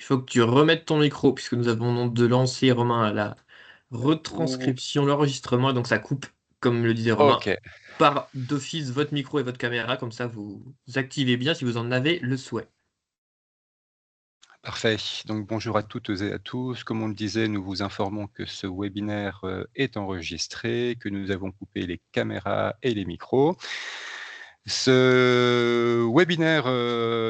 faut que tu remettes ton micro, puisque nous avons de lancer, Romain, à la Ou- retranscription, l'enregistrement, et donc ça coupe, comme le disait Romain, Ok, par d'office votre micro et votre caméra, comme ça vous activez bien si vous en avez le souhait. parfait. Donc bonjour à toutes et à tous. Comme on le disait, nous vous informons que ce webinaire est enregistré, que nous avons coupé les caméras et les micros. Ce webinaire,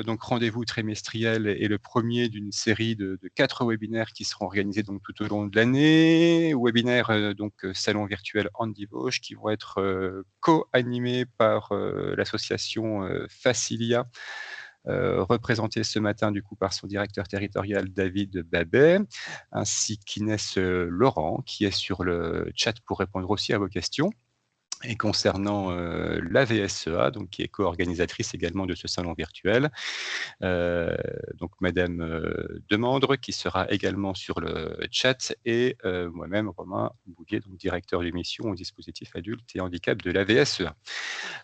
donc rendez-vous trimestriel, est le premier d'une série de 4 webinaires qui seront organisés donc tout au long de l'année. Webinaire salon virtuel Andy Vosges qui vont être co-animés par l'association Facilia, représenté ce matin du coup par son directeur territorial David Babet, ainsi qu'Inès Laurent qui est sur le chat pour répondre aussi à vos questions. Et concernant la VSEA, donc qui est co-organisatrice également de ce salon virtuel, donc Madame Demandre qui sera également sur le chat et moi-même Romain Bouvier, donc directeur de mission au dispositif adultes et handicap de la VSEA.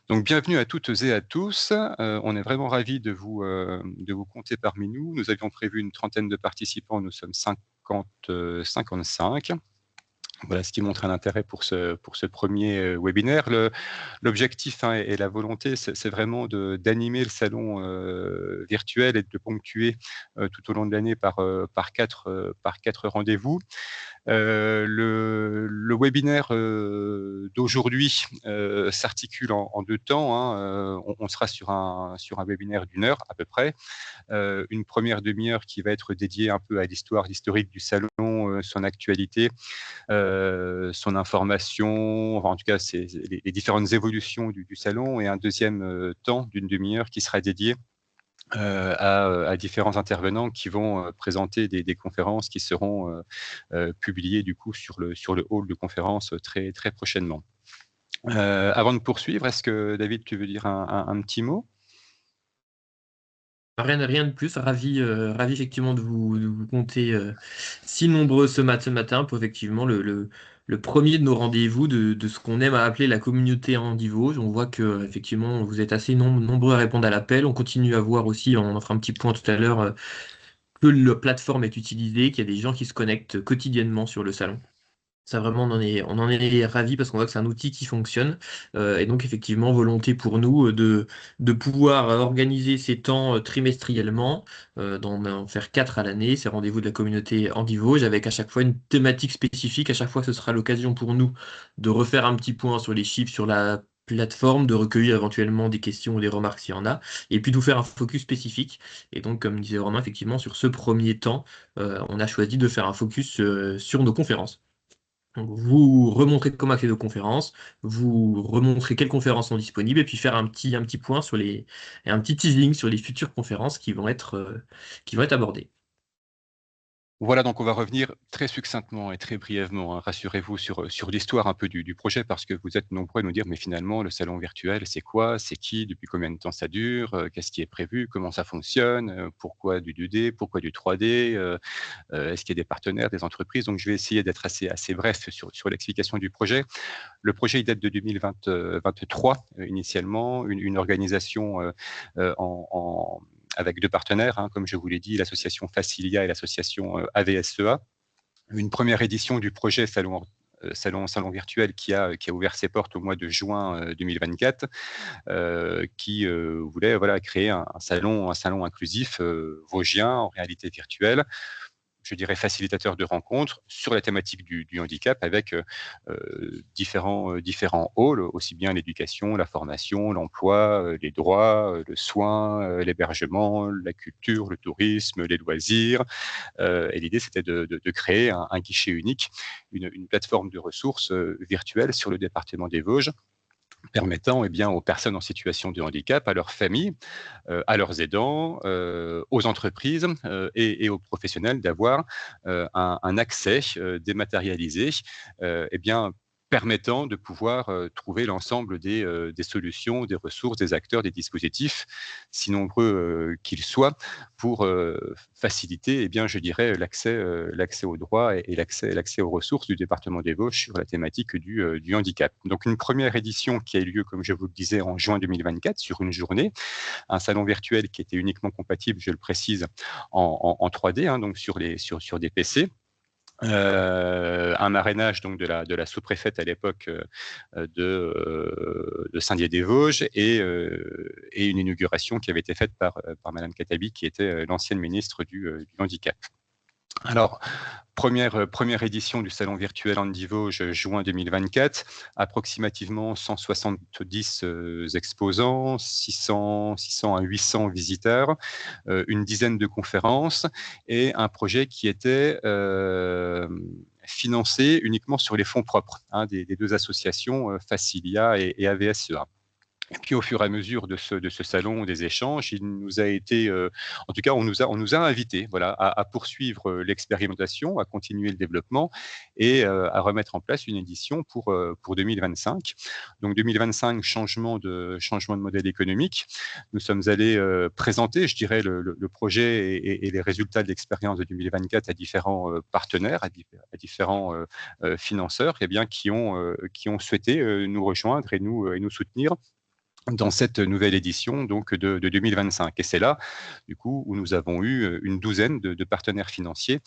Donc bienvenue à toutes et à tous. On est vraiment ravis de vous compter parmi nous. Nous avions prévu une trentaine de participants, nous sommes 55. Voilà ce qui montre un intérêt pour ce premier webinaire. L'objectif et la volonté, c'est vraiment d'animer le salon virtuel et de le ponctuer tout au long de l'année par quatre rendez-vous. Le webinaire d'aujourd'hui s'articule en 2 temps, hein. On sera sur un webinaire d'1 heure à peu près. Une première demi-heure qui va être dédiée un peu à l'historique du salon, son actualité, son information, enfin, en tout cas, c'est les différentes évolutions du salon, et un deuxième temps d'une demi-heure qui sera dédié à différents intervenants qui vont présenter des conférences qui seront publiées du coup sur le hall de conférences très, très prochainement. Avant de poursuivre, est-ce que David, tu veux dire un petit mot? Rien de plus, ravi effectivement de vous compter si nombreux ce matin pour effectivement le premier de nos rendez-vous de ce qu'on aime à appeler la communauté Andy Vosges. On voit que effectivement vous êtes assez nombreux à répondre à l'appel. On continue à voir aussi, on en fera un petit point tout à l'heure, que la plateforme est utilisée, qu'il y a des gens qui se connectent quotidiennement sur le salon. Ça vraiment, on en est ravis parce qu'on voit que c'est un outil qui fonctionne. Et donc effectivement, volonté pour nous de pouvoir organiser ces temps trimestriellement, d'en faire 4 à l'année, ces rendez-vous de la communauté Andy Vosges, avec à chaque fois une thématique spécifique. À chaque fois, ce sera l'occasion pour nous de refaire un petit point sur les chiffres, sur la plateforme, de recueillir éventuellement des questions ou des remarques s'il y en a, et puis de vous faire un focus spécifique. Et donc, comme disait Romain, effectivement, sur ce premier temps, on a choisi de faire un focus sur nos conférences. Donc, vous remontrez comment accéder aux conférences, vous remontrez quelles conférences sont disponibles, et puis faire un petit point sur et un petit teasing sur les futures conférences qui vont être abordées. Voilà, donc on va revenir très succinctement et très brièvement, hein, rassurez-vous, sur l'histoire un peu du projet, parce que vous êtes nombreux à nous dire: «Mais finalement, le salon virtuel, c'est quoi? C'est qui? Depuis combien de temps ça dure? Qu'est-ce qui est prévu? Comment ça fonctionne? Pourquoi du 2D? Pourquoi du 3D? Est-ce qu'il y a des partenaires, des entreprises?» Donc je vais essayer d'être assez bref sur l'explication du projet. Le projet, il date de 2023, initialement, une organisation avec 2 partenaires, hein, comme je vous l'ai dit, l'association Facilia et l'association AVSEA. Une première édition du projet salon virtuel qui a ouvert ses portes au mois de juin 2024, qui voulait voilà, créer un salon inclusif vosgien en réalité virtuelle, je dirais facilitateur de rencontres sur la thématique du handicap, avec différents halls, aussi bien l'éducation, la formation, l'emploi, les droits, le soin, l'hébergement, la culture, le tourisme, les loisirs. Et l'idée, c'était de créer un guichet unique, une plateforme de ressources virtuelles sur le département des Vosges, permettant aux personnes en situation de handicap, à leurs familles, à leurs aidants, aux entreprises et aux professionnels d'avoir un accès dématérialisé, eh bien, permettant de pouvoir trouver l'ensemble des solutions, des ressources, des acteurs, des dispositifs, si nombreux qu'ils soient, pour faciliter, je dirais, l'accès aux droits et l'accès aux ressources du département des Vosges sur la thématique du handicap. Donc une première édition qui a eu lieu, comme je vous le disais, en juin 2024, sur une journée, un salon virtuel qui était uniquement compatible, je le précise, en 3D, donc sur des PC. Un marrainage donc de la sous-préfète à l'époque de Saint-Dié-des-Vosges et une inauguration qui avait été faite par Madame Katabi, qui était l'ancienne ministre du handicap. Alors, première édition du salon virtuel Handi Vosges, juin 2024, approximativement 170 exposants, 600 à 800 visiteurs, une dizaine de conférences et un projet qui était financé uniquement sur les fonds propres des deux associations, Facilia et AVSEA. Et puis au fur et à mesure de ce salon, des échanges, il nous a été, en tout cas, on nous a invités, voilà, à poursuivre l'expérimentation, à continuer le développement et à remettre en place une édition pour 2025. Donc 2025, changement de modèle économique. Nous sommes allés présenter, je dirais, le projet et les résultats de l'expérience de 2024 à différents partenaires, à différents financeurs, qui ont souhaité nous rejoindre et nous soutenir dans cette nouvelle édition donc de 2025. Et c'est là, du coup, où nous avons eu une douzaine de partenaires financiers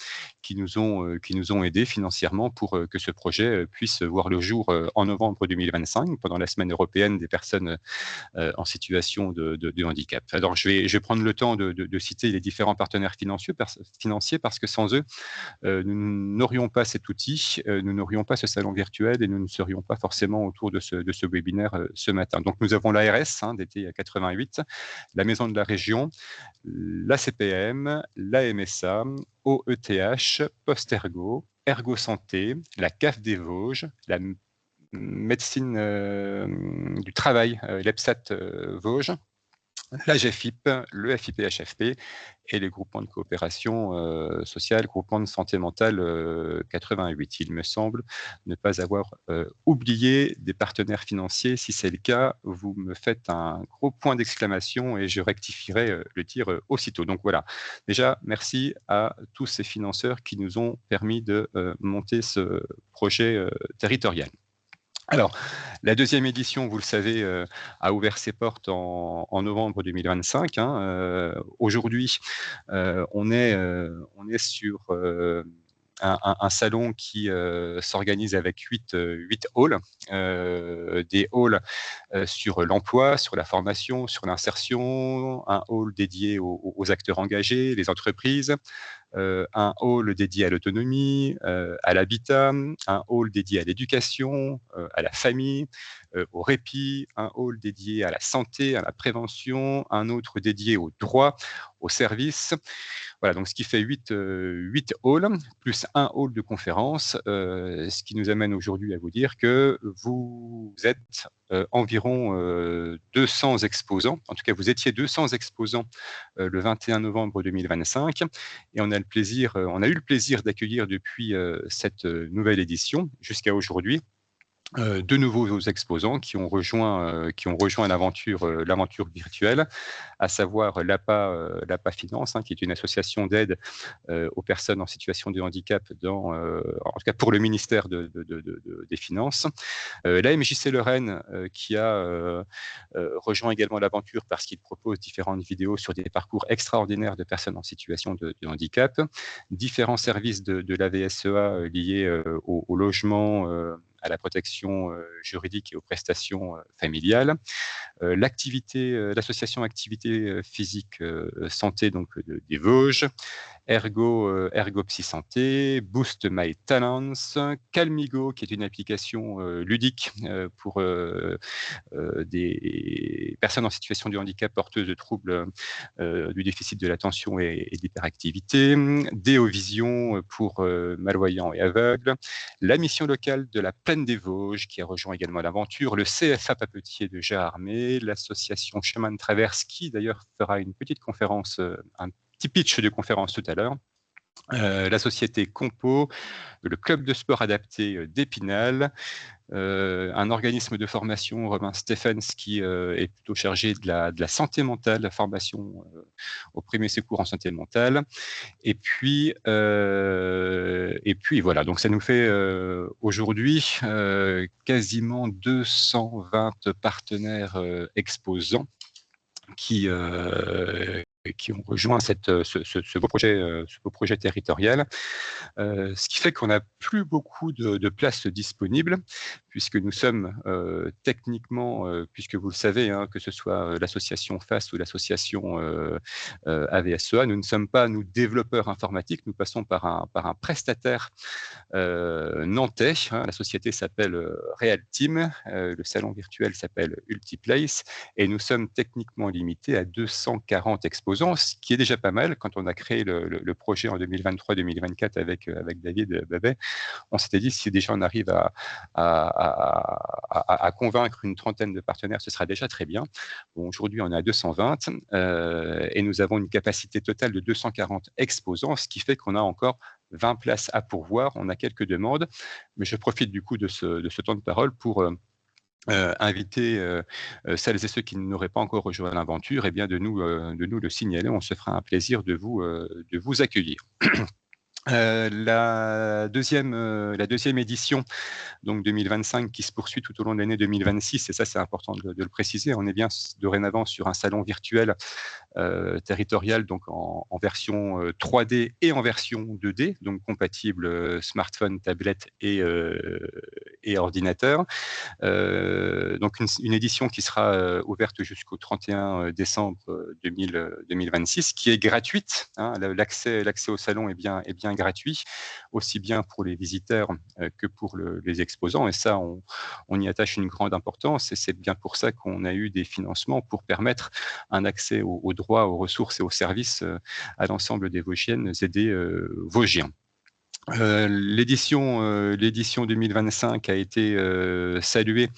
qui nous ont aidés financièrement pour que ce projet puisse voir le jour en novembre 2025, pendant la semaine européenne des personnes en situation de handicap. Alors, je vais prendre le temps de citer les différents partenaires financiers parce que sans eux, nous n'aurions pas cet outil, nous n'aurions pas ce salon virtuel et nous ne serions pas forcément autour de ce webinaire ce matin. Donc, nous avons l'ARS, d'été 88, la Maison de la Région, la CPM, la MSA, OETH, Postergo, Ergo Santé, la CAF des Vosges, la médecine du travail, l'EPSAT Vosges, la GFIP, le FIP-HFP et les groupements de coopération sociale, groupements de santé mentale 88. Il me semble ne pas avoir oublié des partenaires financiers. Si c'est le cas, vous me faites un gros point d'exclamation et je rectifierai le tir aussitôt. Donc voilà, déjà, merci à tous ces financeurs qui nous ont permis de monter ce projet territorial. Alors, la deuxième édition, vous le savez, a ouvert ses portes en novembre 2025. Aujourd'hui, on est sur un salon qui s'organise avec 8 halls, des halls sur l'emploi, sur la formation, sur l'insertion, un hall dédié aux acteurs engagés, les entreprises, un hall dédié à l'autonomie, à l'habitat, un hall dédié à l'éducation, à la famille, au répit, un hall dédié à la santé, à la prévention, un autre dédié aux droits, aux services. Voilà, donc ce qui fait 8 halls, plus un hall de conférence, ce qui nous amène aujourd'hui à vous dire que vous êtes environ 200 exposants, en tout cas vous étiez 200 exposants le 21 novembre 2025, et on a eu le plaisir d'accueillir depuis cette nouvelle édition jusqu'à aujourd'hui de nouveaux exposants qui ont rejoint l'aventure virtuelle, à savoir l'APA Finance, qui est une association d'aide aux personnes en situation de handicap en tout cas pour le ministère des Finances. La MJC Lorraine qui a rejoint également l'aventure parce qu'il propose différentes vidéos sur des parcours extraordinaires de personnes en situation de handicap, différents services de la VSEA liés au logement, à la protection juridique et aux prestations familiales. L'association Activité Physique Santé donc, des Vosges, Ergo Psy Santé, Boost My Talents, Calmigo, qui est une application ludique pour des personnes en situation de handicap porteuses de troubles du déficit de l'attention et d'hyperactivité, Déovision pour malvoyants et aveugles, la mission locale de la Plaine des Vosges, qui a rejoint également l'aventure, le CFA Papetier de Gérardmer, l'association Chemin de Traverse, qui d'ailleurs fera une petite conférence, un petit pitch de conférence tout à l'heure, la société Compo, le club de sport adapté d'Épinal, un organisme de formation, Robin Stephens, qui est plutôt chargé de la santé mentale, la formation au premier secours en santé mentale. Et puis voilà, donc ça nous fait aujourd'hui quasiment 220 partenaires exposants qui ont rejoint ce beau projet territorial. Ce qui fait qu'on n'a plus beaucoup de places disponibles, puisque nous sommes techniquement, puisque vous le savez, hein, que ce soit l'association FAST ou l'association AVSEA, nous ne sommes pas, nous, développeurs informatiques, nous passons par un prestataire nantais. Hein, la société s'appelle Real Team, le salon virtuel s'appelle Ultiplace, et nous sommes techniquement limités à 240 exposants, ce qui est déjà pas mal. Quand on a créé le projet en 2023-2024 avec David Babet, on s'était dit, si déjà on arrive à convaincre une trentaine de partenaires, ce sera déjà très bien. Bon, aujourd'hui, on est à 220 et nous avons une capacité totale de 240 exposants, ce qui fait qu'on a encore 20 places à pourvoir. On a quelques demandes, mais je profite du coup de ce temps de parole pour inviter celles et ceux qui n'auraient pas encore rejoint l'aventure, eh bien de nous le signaler. On se fera un plaisir de vous accueillir. La deuxième édition, donc 2025, qui se poursuit tout au long de l'année 2026, et ça c'est important de le préciser, on est bien dorénavant sur un salon virtuel territorial, donc en version 3D et en version 2D, donc compatible smartphone, tablette et ordinateur. Donc une édition qui sera ouverte jusqu'au 31 décembre 2026, qui est gratuite. Hein, l'accès au salon est bien gratuit, aussi bien pour les visiteurs que pour les exposants. Et ça, on y attache une grande importance. Et c'est bien pour ça qu'on a eu des financements pour permettre un accès aux droits, aux ressources et aux services à l'ensemble des Vosgiennes et des Vosgiens. L'édition 2025 a été saluée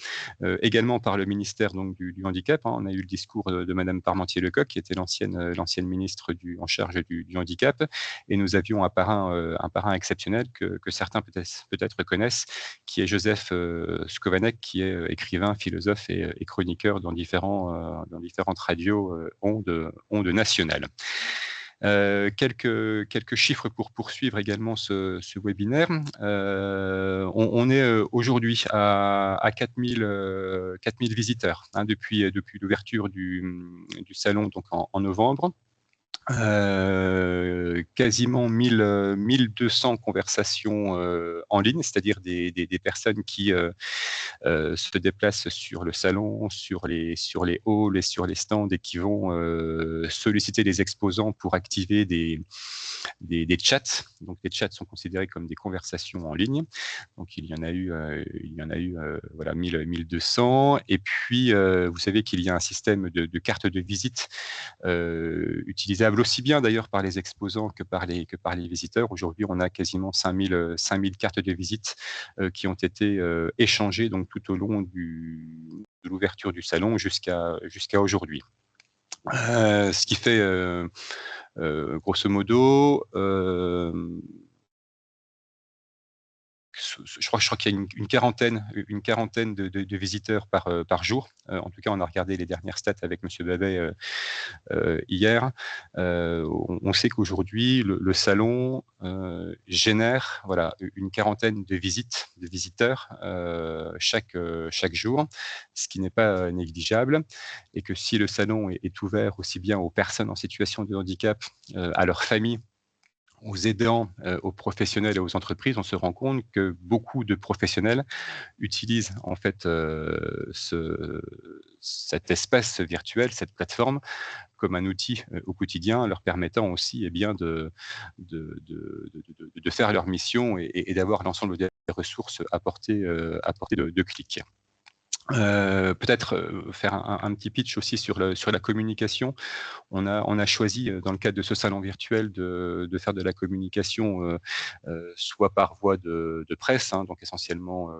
également par le ministère donc, du handicap. Hein. On a eu le discours de Madame Parmentier-Lecoq, qui était l'ancienne ministre en charge du handicap, et nous avions un parrain exceptionnel que certains peut-être connaissent, qui est Joseph Skovanec, qui est écrivain, philosophe et chroniqueur dans différentes radios ondes nationales. Quelques chiffres pour poursuivre également ce webinaire. On est aujourd'hui à 4000 visiteurs hein, depuis l'ouverture du salon donc en novembre. Quasiment 1200 conversations en ligne, c'est-à-dire des personnes qui se déplacent sur le salon, sur les halls et sur les stands, et qui vont solliciter les exposants pour activer des chats. Donc les chats sont considérés comme des conversations en ligne. Donc il y en a eu voilà 1200. Et puis vous savez qu'il y a un système de cartes de visite utilisable aussi bien d'ailleurs par les exposants que par les visiteurs. Aujourd'hui, on a quasiment 5000 cartes de visite qui ont été échangées donc tout au long de l'ouverture du salon jusqu'à aujourd'hui. Ce qui fait grosso modo je crois qu'il y a une quarantaine de visiteurs par jour. En tout cas, on a regardé les dernières stats avec Monsieur Babet hier. On sait qu'aujourd'hui, le salon génère voilà, une quarantaine de visiteurs chaque jour, ce qui n'est pas négligeable, et que si le salon est ouvert aussi bien aux personnes en situation de handicap, à leurs familles, aux aidants, aux professionnels et aux entreprises, on se rend compte que beaucoup de professionnels utilisent en fait cet espace virtuel, cette plateforme, comme un outil au quotidien, leur permettant aussi bien de faire leur mission et d'avoir l'ensemble des ressources apportées de clics. Peut-être faire un petit pitch aussi sur la communication. On a choisi dans le cadre de ce salon virtuel de faire de la communication soit par voie de presse, hein, donc essentiellement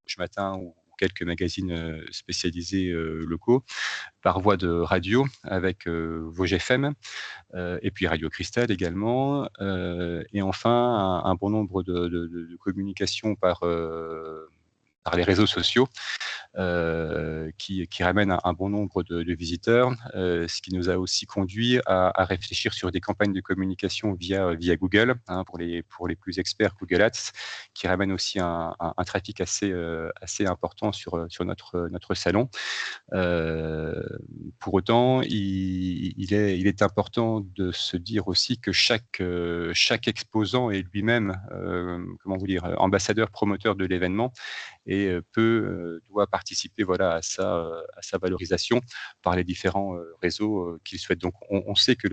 ce matin ou quelques magazines spécialisés locaux, par voie de radio avec Vosges FM, et puis Radio Cristal également, et enfin un bon nombre de communications par les réseaux sociaux, qui ramène un bon nombre de visiteurs, ce qui nous a aussi conduit à réfléchir sur des campagnes de communication via Google, hein, pour les plus experts, Google Ads, qui ramène aussi un trafic assez important sur notre salon. Pour autant, il est important de se dire aussi que chaque exposant est lui-même, comment vous dire, ambassadeur, promoteur de l'événement, et doit participer, voilà, à sa valorisation par les différents réseaux qu'il souhaite. Donc, on sait que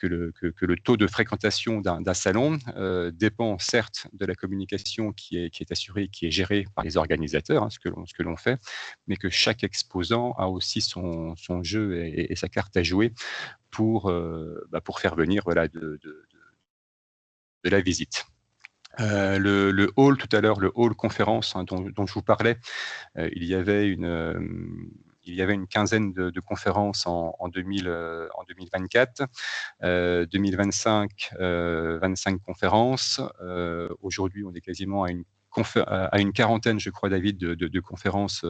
le taux de fréquentation d'un salon dépend certes de la communication qui est assurée, qui est gérée par les organisateurs, hein, ce que l'on fait, mais que chaque exposant a aussi son jeu et sa carte à jouer pour faire venir, voilà, de la visite. Le hall tout à l'heure, le hall conférence, hein, dont je vous parlais, il y avait une quinzaine de conférences en 2024, 2025, 25 conférences. Aujourd'hui, on est quasiment à une quarantaine, je crois, David, de conférences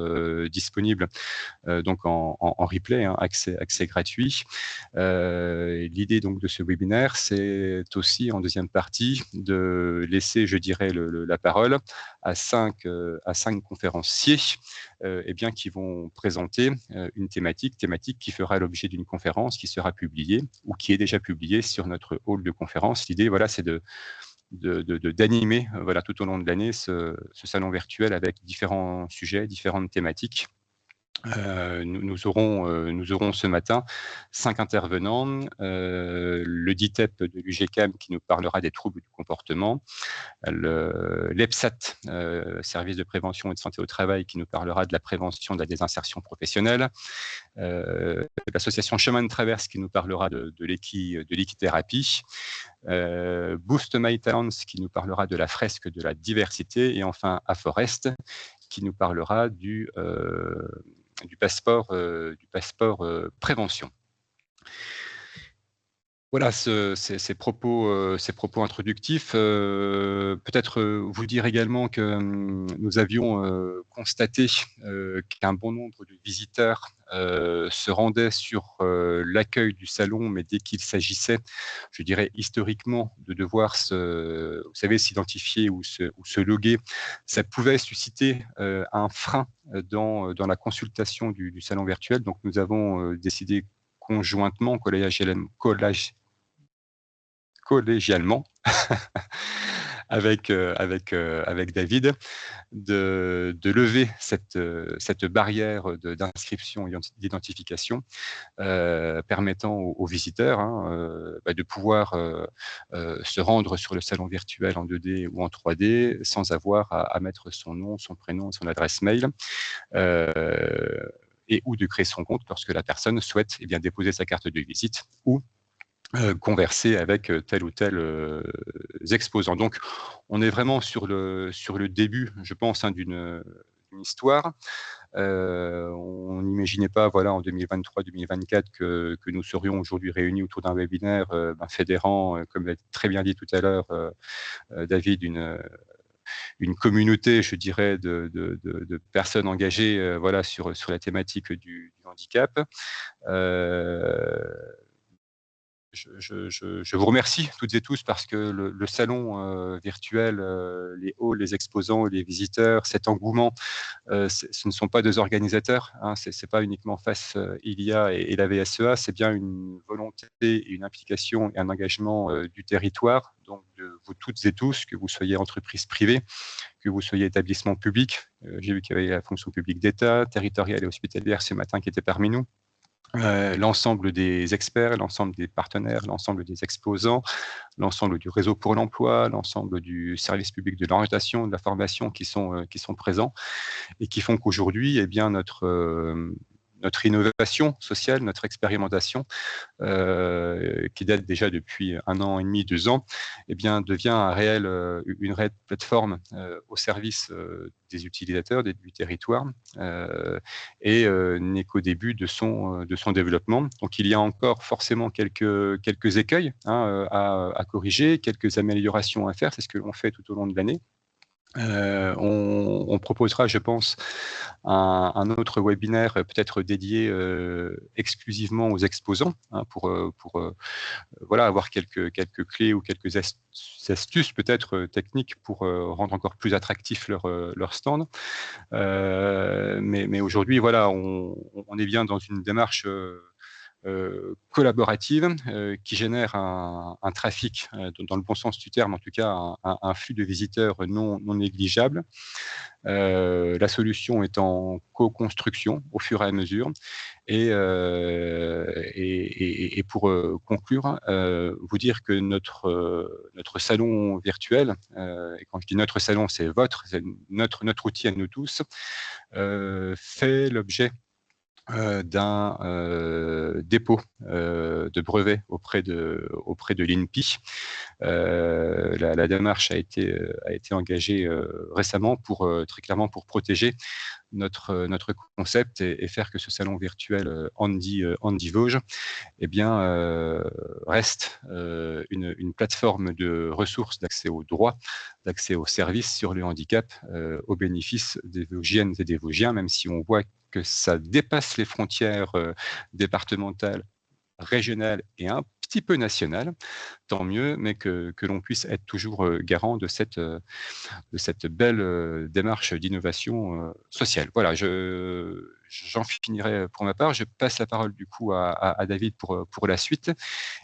disponibles, donc en replay, hein, accès gratuit. L'idée donc de ce webinaire, c'est aussi en deuxième partie de laisser, je dirais, la parole à cinq conférenciers, qui vont présenter une thématique qui fera l'objet d'une conférence qui sera publiée ou qui est déjà publiée sur notre hall de conférence. L'idée, voilà, c'est d'animer, voilà, tout au long de l'année ce salon virtuel avec différents sujets, différentes thématiques. Nous aurons ce matin 5 intervenants, le DITEP de l'UGCAM qui nous parlera des troubles du comportement, l'EPSAT, service de prévention et de santé au travail, qui nous parlera de la prévention de la désinsertion professionnelle, l'association Chemin de Traverse qui nous parlera de l'équithérapie, Boost My Talents qui nous parlera de la fresque de la diversité, et enfin Aforest qui nous parlera du passeport prévention. Voilà, ces propos introductifs. Peut-être vous dire également que nous avions constaté qu'un bon nombre de visiteurs se rendaient sur l'accueil du salon, mais dès qu'il s'agissait, je dirais historiquement, de devoir s'identifier ou se loguer, ça pouvait susciter un frein dans la consultation du salon virtuel. Donc nous avons décidé conjointement, collégialement avec David, de lever cette barrière d'inscription et d'identification, permettant aux visiteurs, hein, de pouvoir se rendre sur le salon virtuel en 2D ou en 3D sans avoir à mettre son nom, son prénom, son adresse mail, et ou de créer son compte lorsque la personne souhaite déposer sa carte de visite ou converser avec tel ou tel exposant. Donc, on est vraiment sur le début, je pense, hein, d'une histoire. On n'imaginait pas, voilà, en 2023-2024 que nous serions aujourd'hui réunis autour d'un webinaire fédérant, comme l'a très bien dit tout à l'heure David, une communauté, je dirais, de personnes engagées, voilà, sur la thématique du handicap. Je vous remercie toutes et tous parce que le salon virtuel, les halls, les exposants, les visiteurs, cet engouement, ce ne sont pas deux organisateurs, hein, c'est pas uniquement FAS ILIA et la VSEA, c'est bien une volonté, une implication et un engagement du territoire, donc de vous toutes et tous, que vous soyez entreprise privée, que vous soyez établissement public. J'ai vu qu'il y avait la fonction publique d'État, territoriale et hospitalière ce matin qui était parmi nous. L'ensemble des experts, l'ensemble des partenaires, l'ensemble des exposants, l'ensemble du réseau pour l'emploi, l'ensemble du service public de l'orientation, de la formation qui sont présents et qui font qu'aujourd'hui, notre innovation sociale, notre expérimentation, qui date déjà depuis 1 an et demi, 2 ans, eh bien, devient une réelle plateforme au service des utilisateurs, du territoire, et n'est qu'au début de son développement. Donc, il y a encore forcément quelques écueils à corriger, quelques améliorations à faire. C'est ce que l'on fait tout au long de l'année. On proposera, je pense, un autre webinaire peut-être dédié exclusivement aux exposants, pour voilà, avoir quelques clés ou quelques astuces peut-être techniques pour rendre encore plus attractif leur stand. Mais aujourd'hui, voilà, on est bien dans une démarche collaborative qui génère un trafic, dans le bon sens du terme, en tout cas un flux de visiteurs non négligeable. La solution est en co-construction au fur et à mesure. Et pour conclure, vous dire que notre salon virtuel, et quand je dis notre salon, c'est notre outil à nous tous, fait l'objet d'un dépôt de brevet auprès de l'INPI. La démarche a été engagée récemment très clairement pour protéger notre concept et faire que ce salon virtuel Handy Vosges, eh bien, reste une plateforme de ressources d'accès aux droits, d'accès aux services sur le handicap, au bénéfice des Vosgiennes et des Vosgiens, même si on voit que ça dépasse les frontières départementales, régionales et un petit peu nationales, tant mieux, mais que l'on puisse être toujours garant de cette belle démarche d'innovation sociale. Voilà, j'en finirai pour ma part. Je passe la parole du coup à David pour la suite.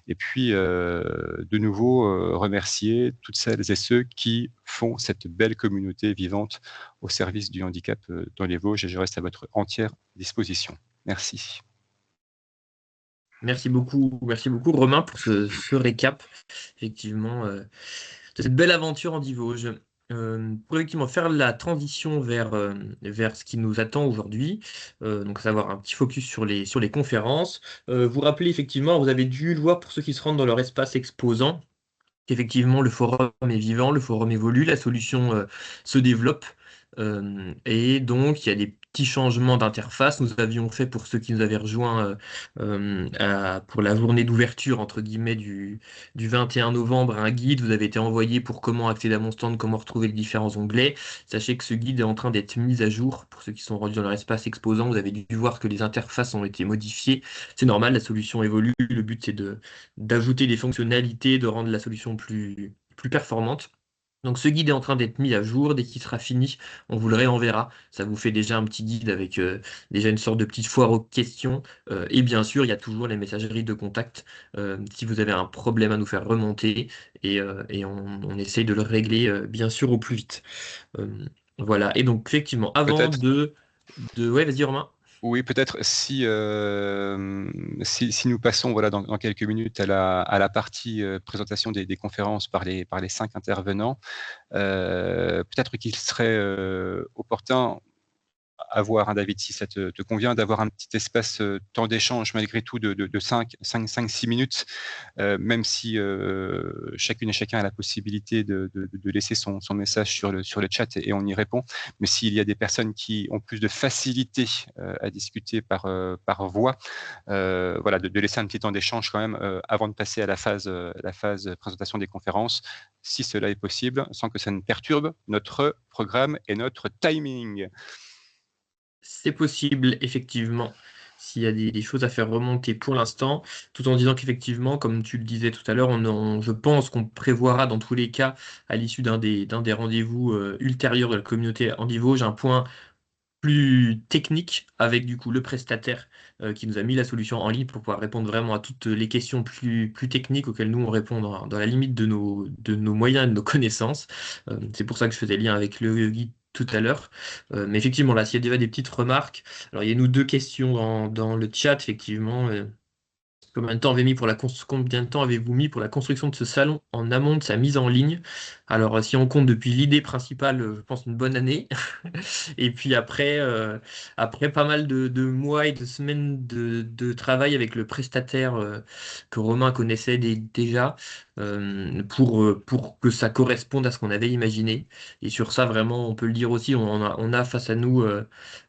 Et puis, de nouveau, remercier toutes celles et ceux qui font cette belle communauté vivante au service du handicap dans les Vosges. Et je reste à votre entière disposition. Merci. Merci beaucoup Romain pour ce récap, effectivement, de cette belle aventure en Vosges. Pour effectivement faire la transition vers ce qui nous attend aujourd'hui, donc savoir un petit focus sur les conférences. Vous rappelez effectivement, vous avez dû le voir pour ceux qui se rendent dans leur espace exposant, qu'effectivement le forum est vivant, le forum évolue, la solution se développe. Et donc, il y a des petits changements d'interface. Nous avions fait, pour ceux qui nous avaient rejoints pour la journée d'ouverture, entre guillemets, du 21 novembre, un guide vous avait été envoyé pour comment accéder à mon stand, comment retrouver les différents onglets. Sachez que ce guide est en train d'être mis à jour. Pour ceux qui sont rendus dans leur espace exposant, vous avez dû voir que les interfaces ont été modifiées. C'est normal, la solution évolue. Le but, c'est d'ajouter des fonctionnalités, de rendre la solution plus performante. Donc ce guide est en train d'être mis à jour. Dès qu'il sera fini, on vous le réenverra. Ça vous fait déjà un petit guide avec déjà une sorte de petite foire aux questions. Et bien sûr, il y a toujours les messageries de contact si vous avez un problème à nous faire remonter. Et on essaye de le régler bien sûr au plus vite. Euh, voilà. Et donc effectivement, avant Peut-être, Ouais, vas-y Romain. oui, peut-être si nous passons voilà, dans quelques minutes à la partie présentation des conférences par les 5 intervenants, peut-être qu'il serait opportun, avoir, hein, David, si ça te convient, d'avoir un petit espace temps d'échange malgré tout de 5-6 minutes, même si chacune et chacun a la possibilité de laisser son message sur le chat et on y répond. Mais s'il y a des personnes qui ont plus de facilité à discuter par voix, voilà, de laisser un petit temps d'échange quand même avant de passer à la phase présentation des conférences, si cela est possible, sans que ça ne perturbe notre programme et notre timing. C'est possible, effectivement, s'il y a des choses à faire remonter pour l'instant, tout en disant qu'effectivement, comme tu le disais tout à l'heure, je pense qu'on prévoira dans tous les cas, à l'issue d'un des rendez-vous ultérieurs de la communauté Handy Vosges, un point plus technique avec du coup le prestataire qui nous a mis la solution en ligne pour pouvoir répondre vraiment à toutes les questions plus techniques auxquelles nous on répond dans la limite de nos moyens et de nos connaissances. C'est pour ça que je faisais lien avec le guide tout à l'heure. Mais effectivement, là, s'il y a déjà des petites remarques, alors il y a nous deux questions dans le chat, effectivement. Combien de temps avez-vous mis pour la construction de ce salon en amont de sa mise en ligne? Alors, si on compte depuis l'idée principale, je pense une bonne année. Et puis après pas mal de mois et de semaines de travail avec le prestataire que Romain connaissait déjà, pour que ça corresponde à ce qu'on avait imaginé. Et sur ça, vraiment, on peut le dire aussi, on a face à nous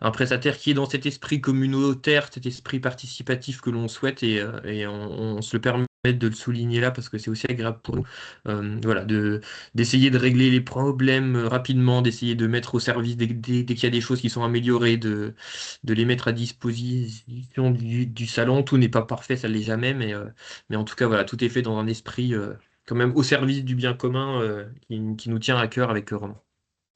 un prestataire qui est dans cet esprit communautaire, cet esprit participatif que l'on souhaite, et on se le permet de le souligner là parce que c'est aussi agréable pour nous. Voilà, d'essayer de régler les problèmes rapidement, d'essayer de mettre au service dès qu'il y a des choses qui sont améliorées, de les mettre à disposition du salon. Tout n'est pas parfait, ça ne l'est jamais, mais en tout cas, voilà, tout est fait dans un esprit quand même au service du bien commun qui nous tient à cœur avec Romain.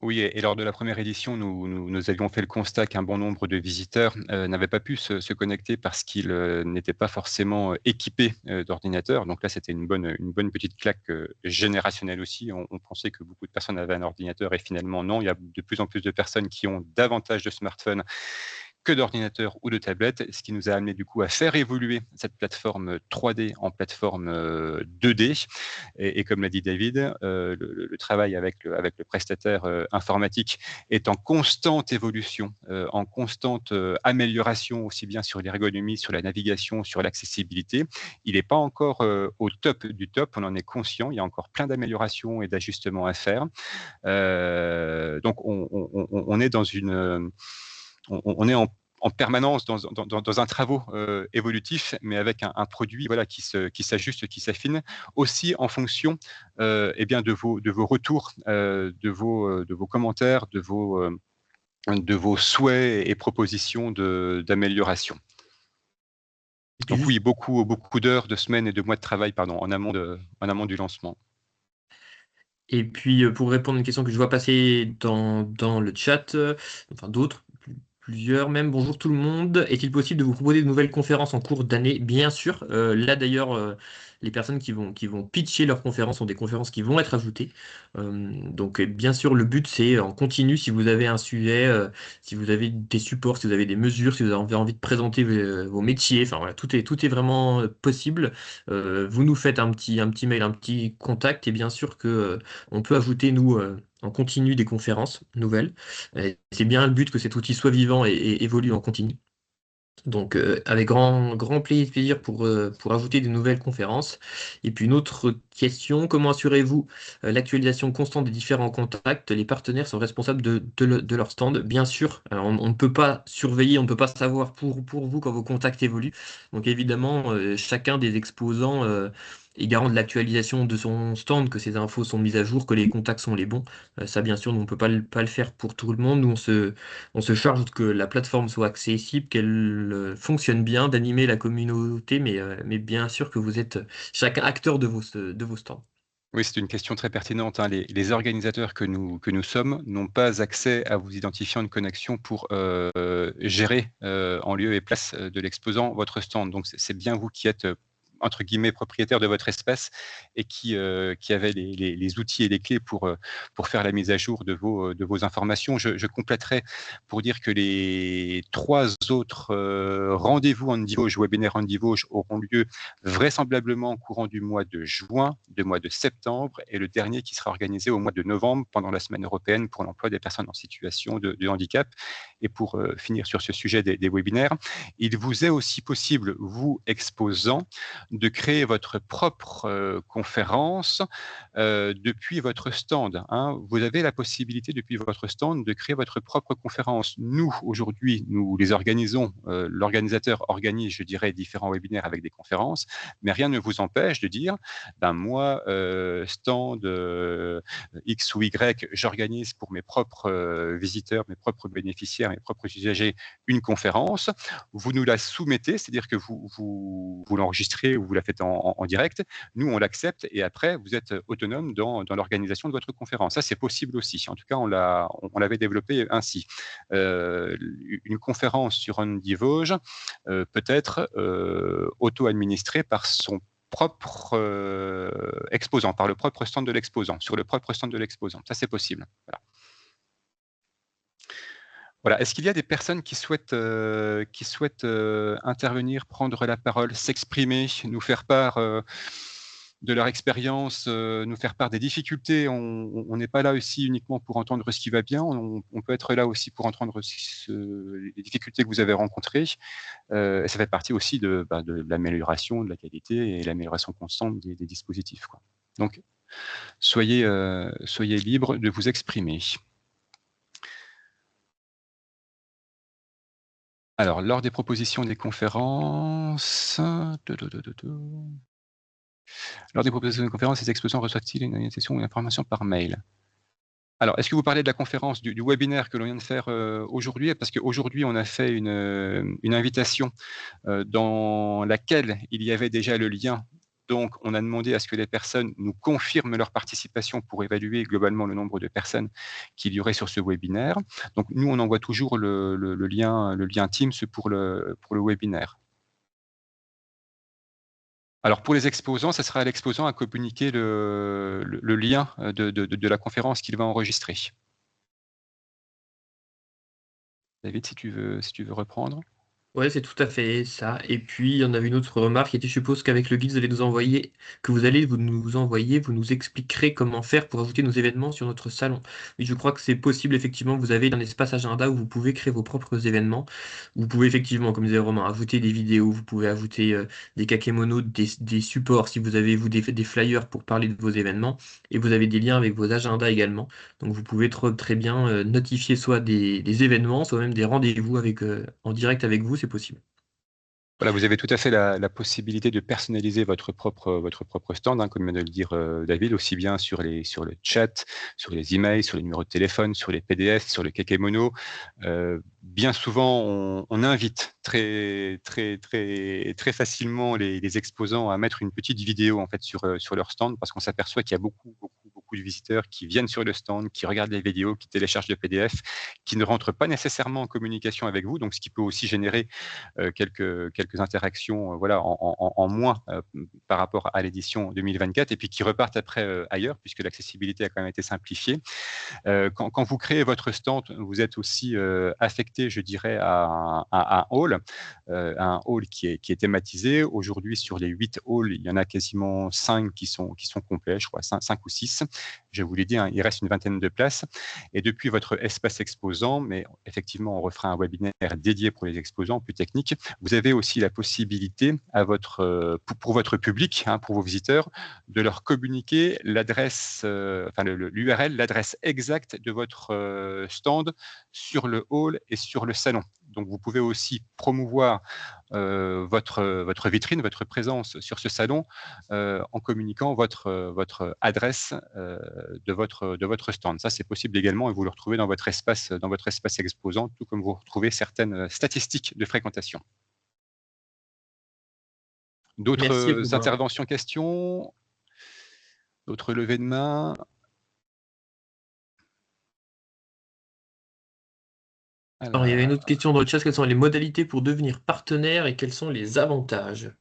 Oui, et lors de la première édition, nous avions fait le constat qu'un bon nombre de visiteurs n'avaient pas pu se connecter parce qu'ils n'étaient pas forcément équipés d'ordinateurs. Donc là, c'était une bonne petite claque générationnelle aussi. On pensait que beaucoup de personnes avaient un ordinateur et finalement non. Il y a de plus en plus de personnes qui ont davantage de smartphones que d'ordinateurs ou de tablettes, ce qui nous a amené du coup à faire évoluer cette plateforme 3D en plateforme 2D. Et comme l'a dit David, le travail avec le prestataire informatique est en constante évolution, en constante amélioration, aussi bien sur l'ergonomie, sur la navigation, sur l'accessibilité. Il n'est pas encore au top du top, on en est conscient, il y a encore plein d'améliorations et d'ajustements à faire. Donc on est dans une on est en permanence dans un travaux évolutif, mais avec un produit voilà, qui s'ajuste, qui s'affine, aussi en fonction eh bien, de vos retours, de vos commentaires, de vos souhaits et propositions d'amélioration. Et puis Donc juste oui, beaucoup d'heures, de semaines et de mois de travail pardon, en amont du lancement. Et puis, pour répondre à une question que je vois passer dans le chat, enfin d'autres, plusieurs même, bonjour tout le monde. Est-il possible de vous proposer de nouvelles conférences en cours d'année? Bien sûr. Là d'ailleurs, les personnes qui vont pitcher leurs conférences sont des conférences qui vont être ajoutées. Donc, bien sûr, le but c'est en continu, si vous avez un sujet, si vous avez des supports, si vous avez des mesures, si vous avez envie de présenter vos métiers, enfin voilà, tout est vraiment possible. Vous nous faites un petit mail, un petit contact, et bien sûr que on peut ajouter, nous, en continu des conférences nouvelles. C'est bien le but que cet outil soit vivant et évolue en continu. Donc, avec grand plaisir pour ajouter de nouvelles conférences. Et puis, une autre question, comment assurez-vous l'actualisation constante des différents contacts? Les partenaires sont responsables de leur stand. Bien sûr, on ne peut pas surveiller, on ne peut pas savoir pour vous quand vos contacts évoluent. Donc, évidemment, chacun des exposants est garant de l'actualisation de son stand, que ces infos sont mises à jour, que les contacts sont les bons. Ça, bien sûr, nous, on ne peut pas le faire pour tout le monde. Nous, on se charge que la plateforme soit accessible, qu'elle fonctionne bien, d'animer la communauté, mais bien sûr que vous êtes chacun acteur de vos stands. Oui, c'est une question très pertinente, hein. Les organisateurs que nous sommes n'ont pas accès à vous identifiant une connexion pour gérer en lieu et place de l'exposant votre stand. Donc c'est bien vous qui êtes entre guillemets propriétaire de votre espace et qui avez les outils et les clés pour faire la mise à jour de vos informations. Je compléterai pour dire que les 3 autres rendez-vous Andy Vosges, webinaires Andy Vosges auront lieu vraisemblablement au courant du mois de juin, du mois de septembre, et le dernier qui sera organisé au mois de novembre pendant la semaine européenne pour l'emploi des personnes en situation de handicap. Et pour finir sur ce sujet des webinaires, il vous est aussi possible, vous exposants, de créer votre propre conférence depuis votre stand, hein. Vous avez la possibilité depuis votre stand de créer votre propre conférence. Nous, aujourd'hui, nous les organisons, l'organisateur organise, je dirais, différents webinaires avec des conférences, mais rien ne vous empêche de dire, ben moi, stand X ou Y, j'organise pour mes propres visiteurs, mes propres bénéficiaires, mes propres usagers une conférence. Vous nous la soumettez, c'est-à-dire que vous l'enregistrez ou vous la faites en direct. Nous, on l'accepte et après, vous êtes autonome dans l'organisation de votre conférence. Ça, c'est possible aussi. En tout cas, on l'avait développé ainsi. Une conférence sur Andy Vosges peut être auto-administrée par son propre exposant, par le propre stand de l'exposant, sur le propre stand de l'exposant. Ça, c'est possible. Voilà. Voilà. Est-ce qu'il y a des personnes qui souhaitent intervenir, prendre la parole, s'exprimer, nous faire part de leur expérience, nous faire part des difficultés? On n'est pas là aussi uniquement pour entendre ce qui va bien, on peut être là aussi pour entendre les difficultés que vous avez rencontrées. Et ça fait partie aussi de l'amélioration de la qualité et l'amélioration constante des dispositifs, quoi. Donc, soyez libres de vous exprimer. Alors, lors des propositions des conférences, lors des propositions des conférences, les exposants reçoivent-ils une invitation ou une information par mail? Alors, est-ce que vous parlez de la conférence, du webinaire que l'on vient de faire aujourd'hui? Parce qu'aujourd'hui, on a fait une invitation dans laquelle il y avait déjà le lien. Donc, on a demandé à ce que les personnes nous confirment leur participation pour évaluer globalement le nombre de personnes qu'il y aurait sur ce webinaire. Donc, nous, on envoie toujours le lien Teams pour le webinaire. Alors, pour les exposants, ça sera à l'exposant à communiquer le lien de la conférence qu'il va enregistrer. David, si tu veux reprendre. Ouais, c'est tout à fait ça. Et puis, on avait une autre remarque qui était, je suppose qu'avec le guide, vous nous envoyer, vous nous expliquerez comment faire pour ajouter nos événements sur notre salon. Oui, je crois que c'est possible, effectivement, vous avez un espace agenda où vous pouvez créer vos propres événements. Vous pouvez effectivement, comme disait Romain, ajouter des vidéos, vous pouvez ajouter des kakémonos, des supports si vous avez, vous, des flyers pour parler de vos événements. Et vous avez des liens avec vos agendas également. Donc vous pouvez très bien notifier soit des événements, soit même des rendez-vous en direct avec vous, c'est possible. Voilà, vous avez tout à fait la possibilité de personnaliser votre propre stand, hein, comme vient de le dire David, aussi bien sur le chat, sur les emails, sur les numéros de téléphone, sur les PDF, sur le Kakemono. Bien souvent, on invite très facilement les exposants à mettre une petite vidéo en fait sur leur stand, parce qu'on s'aperçoit qu'il y a beaucoup de visiteurs qui viennent sur le stand, qui regardent les vidéos, qui téléchargent le PDF, qui ne rentrent pas nécessairement en communication avec vous, donc ce qui peut aussi générer quelques interactions voilà, en moins par rapport à l'édition 2024, et puis qui repartent après ailleurs, puisque l'accessibilité a quand même été simplifiée. Quand vous créez votre stand, vous êtes aussi affecté, je dirais, à un hall qui est thématisé. Aujourd'hui, sur les 8 halls, il y en a quasiment 5 qui sont complets, je crois, 5 ou 6. Je vous l'ai dit, hein, il reste une vingtaine de places. Et depuis votre espace exposant, mais effectivement, on refera un webinaire dédié pour les exposants, plus technique, vous avez aussi la possibilité pour votre public, hein, pour vos visiteurs, de leur communiquer l'adresse, enfin l'URL, l'adresse exacte de votre stand sur le hall et sur le salon. Donc, vous pouvez aussi promouvoir votre vitrine, votre présence sur ce salon en communiquant votre adresse de votre stand. Ça, c'est possible également et vous le retrouvez dans votre espace exposant, tout comme vous retrouvez certaines statistiques de fréquentation. Merci D'autres Romain. interventions, questions? D'autres levées de main? Alors, il y avait une Alors, autre question dans le chat, quelles sont les modalités pour devenir partenaire et quels sont les avantages?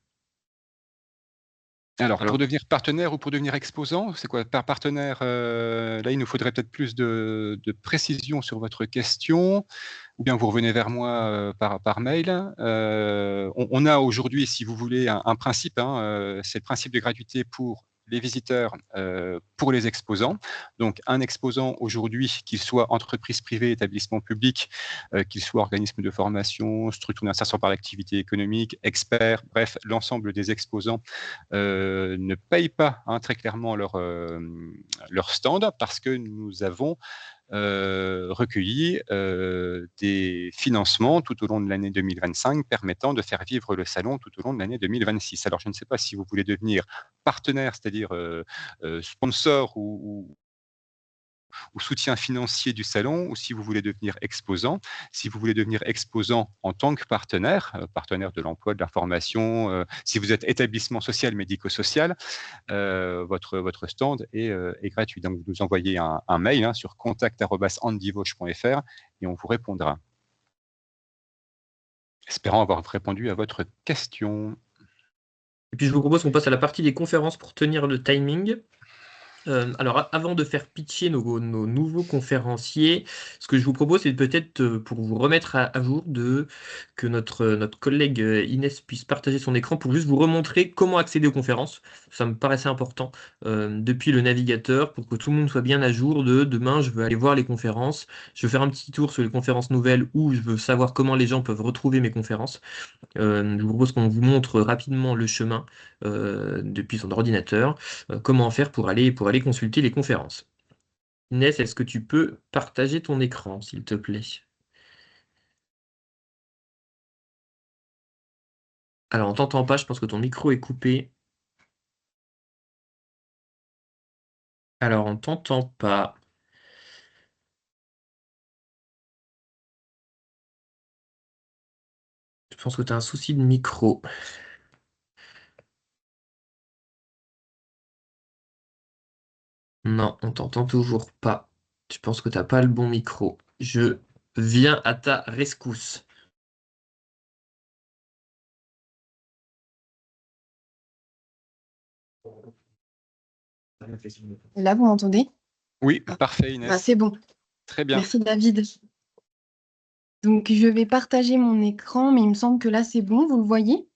pour Alors, devenir partenaire ou pour devenir exposant, c'est quoi? Par partenaire, là, il nous faudrait peut-être plus de précision sur votre question, ou bien vous revenez vers moi par mail. On a aujourd'hui, si vous voulez, un principe, hein, c'est le principe de gratuité pour les visiteurs, pour les exposants. Donc, un exposant aujourd'hui, qu'il soit entreprise privée, établissement public, qu'il soit organisme de formation, structure d'insertion par l'activité économique, expert, bref, l'ensemble des exposants ne payent pas hein, très clairement leur stand, parce que nous avons recueilli des financements tout au long de l'année 2025 permettant de faire vivre le salon tout au long de l'année 2026. Alors, je ne sais pas si vous voulez devenir partenaire, c'est-à-dire sponsor ou soutien financier du salon, ou si vous voulez devenir exposant. Si vous voulez devenir exposant en tant que partenaire, partenaire de l'emploi, de la formation, si vous êtes établissement social, médico-social, votre stand est gratuit. Donc, vous nous envoyez un mail hein, sur contact@andivoche.fr et on vous répondra. Espérant avoir répondu à votre question. et puis je vous propose qu'on passe à la partie des conférences pour tenir le timing. Alors, avant de faire pitcher nos nouveaux conférenciers, ce que je vous propose, c'est peut-être pour vous remettre à jour que notre collègue Inès puisse partager son écran pour juste vous remontrer comment accéder aux conférences. Ça me paraissait important depuis le navigateur pour que tout le monde soit bien à jour de demain, je veux aller voir les conférences, je veux faire un petit tour sur les conférences nouvelles ou je veux savoir comment les gens peuvent retrouver mes conférences. Je vous propose qu'on vous montre rapidement le chemin depuis son ordinateur, comment faire pour aller consulter les conférences. Inès, est-ce que tu peux partager ton écran, s'il te plaît? Alors, on t'entend pas, je pense que ton micro est coupé. Alors, on t'entend pas. Je pense que tu as un souci de micro. Non, on t'entend toujours pas. Je pense que tu n'as pas le bon micro. Je viens à ta rescousse. Là, vous m'entendez? Oui, Ah, parfait, Inès. c'est bon. Très bien. Merci, David. Donc, je vais partager mon écran, mais il me semble que là, c'est bon. Vous le voyez?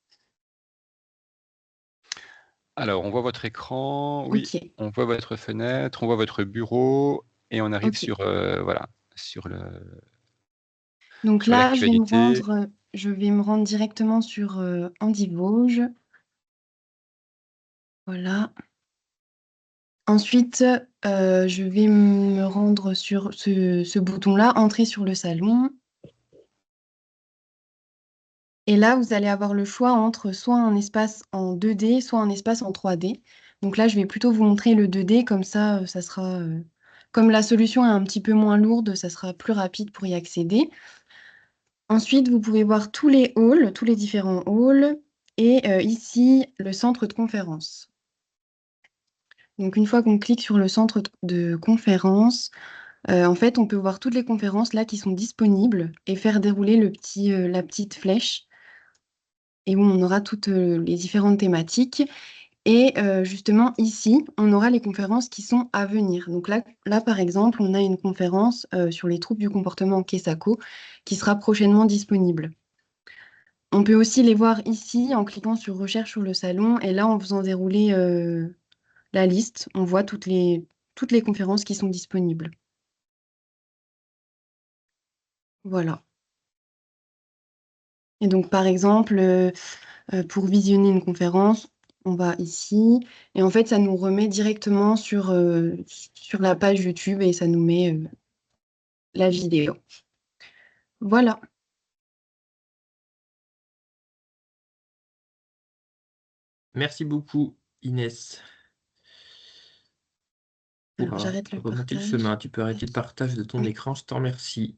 Alors, on voit votre écran, oui, OK. on voit votre fenêtre, on voit votre bureau et on arrive OK. sur, voilà, sur Donc sur là, l'actualité. je vais me rendre directement sur Andy Vosges. Voilà. Ensuite, je vais me rendre sur ce bouton-là, entrer sur le salon. Et là, vous allez avoir le choix entre soit un espace en 2D, soit un espace en 3D. Donc là, je vais plutôt vous montrer le 2D, comme ça, ça sera, comme la solution est un petit peu moins lourde, ça sera plus rapide pour y accéder. Ensuite, vous pouvez voir tous les halls, tous les différents halls, et ici, le centre de conférence. Donc une fois qu'on clique sur le centre de conférence, en fait, on peut voir toutes les conférences là qui sont disponibles et faire dérouler la petite flèche et où on aura toutes les différentes thématiques. Et justement, ici, on aura les conférences qui sont à venir. Donc là par exemple, on a une conférence sur les troubles du comportement Kesako qui sera prochainement disponible. On peut aussi les voir ici en cliquant sur Recherche sur le salon et là, en faisant dérouler la liste, on voit toutes les conférences qui sont disponibles. Voilà. Et donc, par exemple, pour visionner une conférence, on va ici. Et en fait, ça nous remet directement sur la page YouTube et ça nous met la vidéo. Voilà. Merci beaucoup, Inès, pour Alors, j'arrête le remonter le partage. chemin. Tu peux arrêter le partage de ton Oui. écran, je t'en remercie.